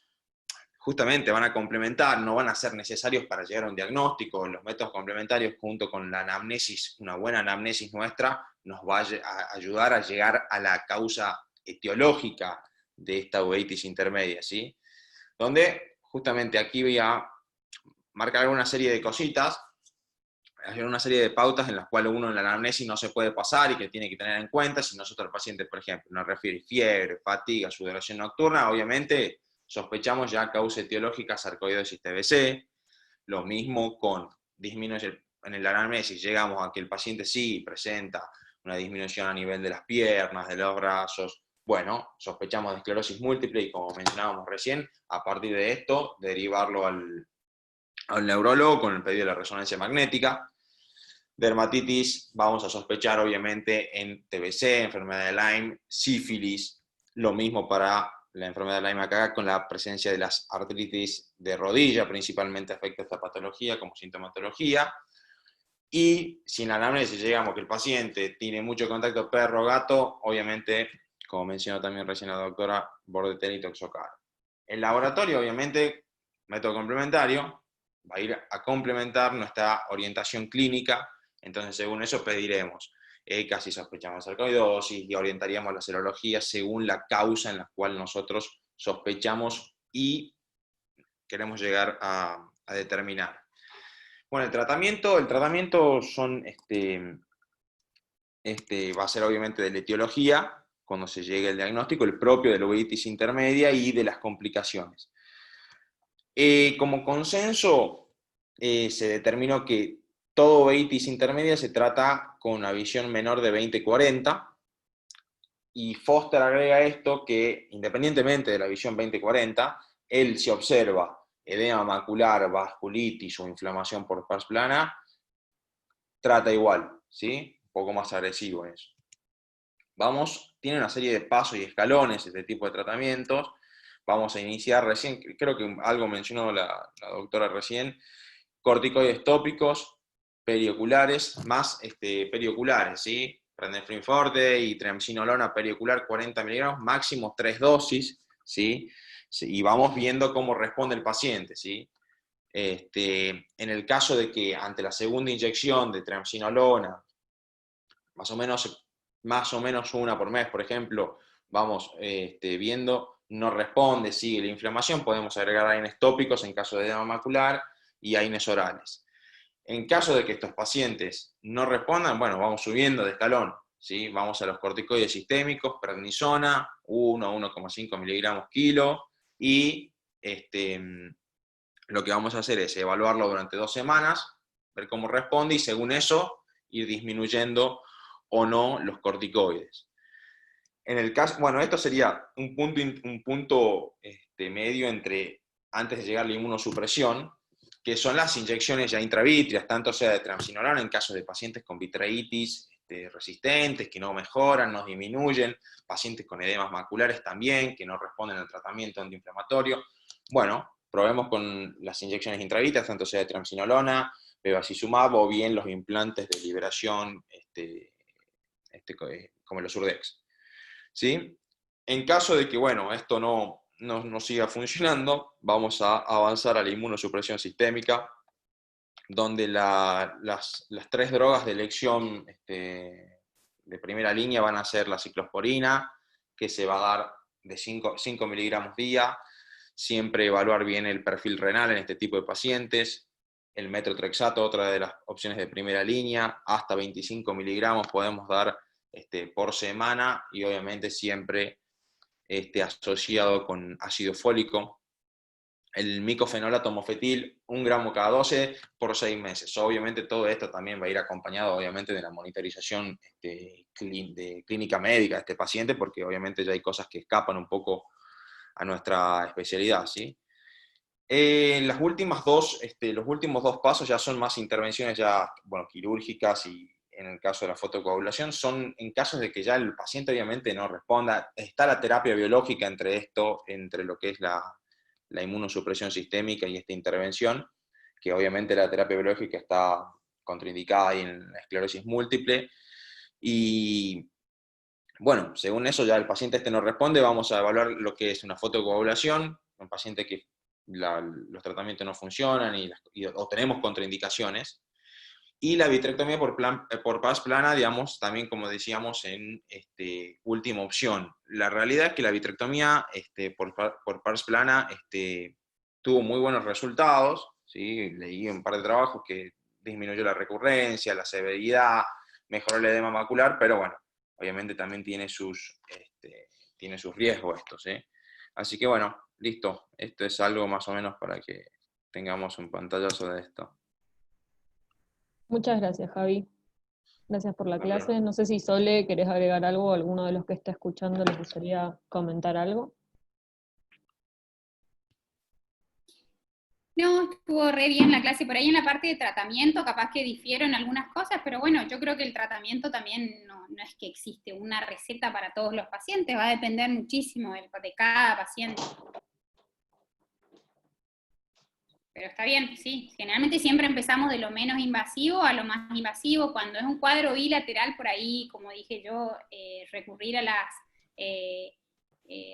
justamente van a complementar, no van a ser necesarios para llegar a un diagnóstico. Los métodos complementarios, junto con la anamnesis, una buena anamnesis nuestra, nos va a ayudar a llegar a la causa etiológica de esta uveitis intermedia, ¿sí? Donde justamente aquí voy a marcar una serie de cositas, hacer una serie de pautas en las cuales uno en la anamnesis no se puede pasar y que tiene que tener en cuenta. Si nosotros el paciente, por ejemplo, nos refiere fiebre, fatiga, sudoración nocturna, obviamente sospechamos ya causa etiológica sarcoidosis TBC. Lo mismo con disminución en el anamnesis, llegamos a que el paciente sí presenta una disminución a nivel de las piernas, de los brazos. Bueno, sospechamos de esclerosis múltiple, y como mencionábamos recién, a partir de esto, derivarlo al neurólogo con el pedido de la resonancia magnética. Dermatitis, vamos a sospechar obviamente en TBC, enfermedad de Lyme, sífilis, lo mismo para la enfermedad de Lyme acá, con la presencia de las artritis de rodilla, principalmente afecta esta patología como sintomatología. Y si en la anamnesis llegamos que el paciente tiene mucho contacto perro-gato, obviamente, como mencionó también recién la doctora, Bordetelli toxocar. El laboratorio, obviamente, método complementario, va a ir a complementar nuestra orientación clínica. Entonces, según eso, pediremos ECA si sospechamos sarcoidosis, y orientaríamos la serología según la causa en la cual nosotros sospechamos y queremos llegar a determinar. Bueno, el tratamiento son, va a ser obviamente de la etiología, cuando se llegue el diagnóstico, el propio de la uveitis intermedia y de las complicaciones. Como consenso, se determinó que todo uveitis intermedia se trata con una visión menor de 20/40, y Foster agrega esto, que independientemente de la visión 20/40, él se observa edema macular, vasculitis o inflamación por pars plana, trata igual, ¿sí? Un poco más agresivo en eso. Tiene una serie de pasos y escalones este tipo de tratamientos. Vamos a iniciar recién, creo que algo mencionó la doctora recién, corticoides tópicos, perioculares, más perioculares, ¿sí? Prednisolone forte y triamcinolona periocular 40 miligramos, máximo 3 dosis, ¿sí? Y vamos viendo cómo responde el paciente, ¿sí? En el caso de que ante la segunda inyección de triamcinolona, más o menos una por mes, por ejemplo, vamos viendo, no responde, sigue la inflamación, podemos agregar AINES tópicos en caso de edema macular y AINES orales. En caso de que estos pacientes no respondan, bueno, vamos subiendo de escalón, ¿sí? Vamos a los corticoides sistémicos, prednisona, 1 a 1,5 miligramos kilo, y lo que vamos a hacer es evaluarlo durante 2 semanas, ver cómo responde, y según eso, ir disminuyendo o no los corticoides. En el caso, bueno, esto sería un punto medio entre, antes de llegar a la inmunosupresión, que son las inyecciones ya intravítreas, tanto sea de triamcinolona en caso de pacientes con vitreitis resistentes, que no mejoran, no disminuyen, pacientes con edemas maculares también, que no responden al tratamiento antiinflamatorio. Bueno, probemos con las inyecciones intravítreas, tanto sea de triamcinolona, bevacizumab, o bien los implantes de liberación, como los Urdex. ¿Sí? En caso de que, bueno, esto no siga funcionando, vamos a avanzar a la inmunosupresión sistémica, donde las 3 drogas de elección de primera línea van a ser la ciclosporina, que se va a dar de 5 miligramos día, siempre evaluar bien el perfil renal en este tipo de pacientes, el metotrexato, otra de las opciones de primera línea, hasta 25 miligramos podemos dar por semana, y obviamente siempre asociado con ácido fólico. El micofenolato mofetil, 1 gramo cada 12 por 6 meses. Obviamente todo esto también va a ir acompañado, obviamente, de la monitorización de clínica médica de este paciente, porque obviamente ya hay cosas que escapan un poco a nuestra especialidad, ¿sí? Los últimos 2 pasos ya son más intervenciones ya, bueno, quirúrgicas, y en el caso de la fotocoagulación son en casos de que ya el paciente obviamente no responda. Está la terapia biológica entre lo que es la inmunosupresión sistémica y esta intervención, que obviamente la terapia biológica está contraindicada ahí en la esclerosis múltiple, y bueno, según eso ya el paciente no responde, vamos a evaluar lo que es una fotocoagulación, un paciente que los tratamientos no funcionan o tenemos contraindicaciones, y la vitrectomía por PARS plana, digamos, también, como decíamos, en última opción. La realidad es que la vitrectomía por PARS plana tuvo muy buenos resultados, ¿sí? Leí un par de trabajos que disminuyó la recurrencia, la severidad, mejoró el edema macular, pero bueno, obviamente también tiene sus riesgos esto, ¿sí? Así que bueno, listo. Esto es algo más o menos para que tengamos un pantallazo de esto. Muchas gracias, Javi. Gracias por la clase. No sé si Sole, ¿querés agregar algo? ¿O alguno de los que está escuchando les gustaría comentar algo? No, estuvo re bien la clase. Por ahí en la parte de tratamiento capaz que difieron algunas cosas, pero bueno, yo creo que el tratamiento también no es que existe una receta para todos los pacientes, va a depender muchísimo de cada paciente. Pero está bien, sí. Generalmente siempre empezamos de lo menos invasivo a lo más invasivo. Cuando es un cuadro bilateral, por ahí, como dije yo, recurrir a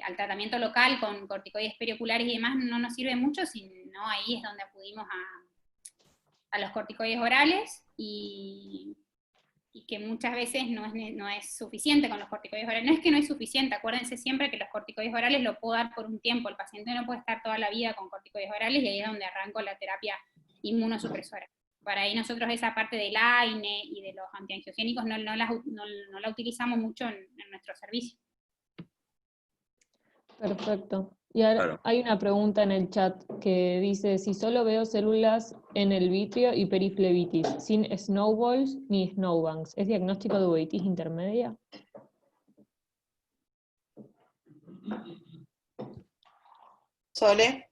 al tratamiento local con corticoides perioculares y demás no nos sirve mucho, sino ahí es donde acudimos a los corticoides orales, y que muchas veces no es suficiente con los corticoides orales. No es que no es suficiente, acuérdense siempre que los corticoides orales lo puedo dar por un tiempo, el paciente no puede estar toda la vida con corticoides orales, y ahí es donde arranco la terapia inmunosupresora. Para ahí nosotros esa parte del AINE y de los antiangiogénicos no la utilizamos mucho en nuestro servicio. Perfecto. Y ahora Claro. hay una pregunta en el chat que dice, si solo veo células en el vitrio y periflebitis, sin snowballs ni snowbanks, ¿es diagnóstico de uveitis intermedia? Sole.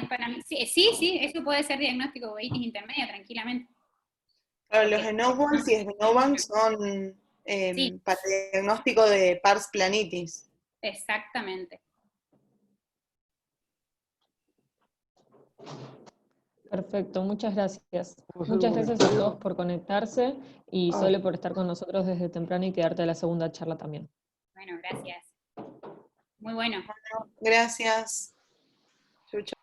Es para mí. Sí, eso puede ser diagnóstico de uveitis intermedia, tranquilamente. Claro, los snowballs y snowbanks son Sí. para diagnóstico de pars planitis. Exactamente. Perfecto, muchas gracias. ¿Puedo hacer Muchas un gracias a comentario? todos por conectarse y Sole por estar con nosotros desde temprano y quedarte a la segunda charla también. Bueno, gracias. Muy bueno. Gracias. Chau, chau.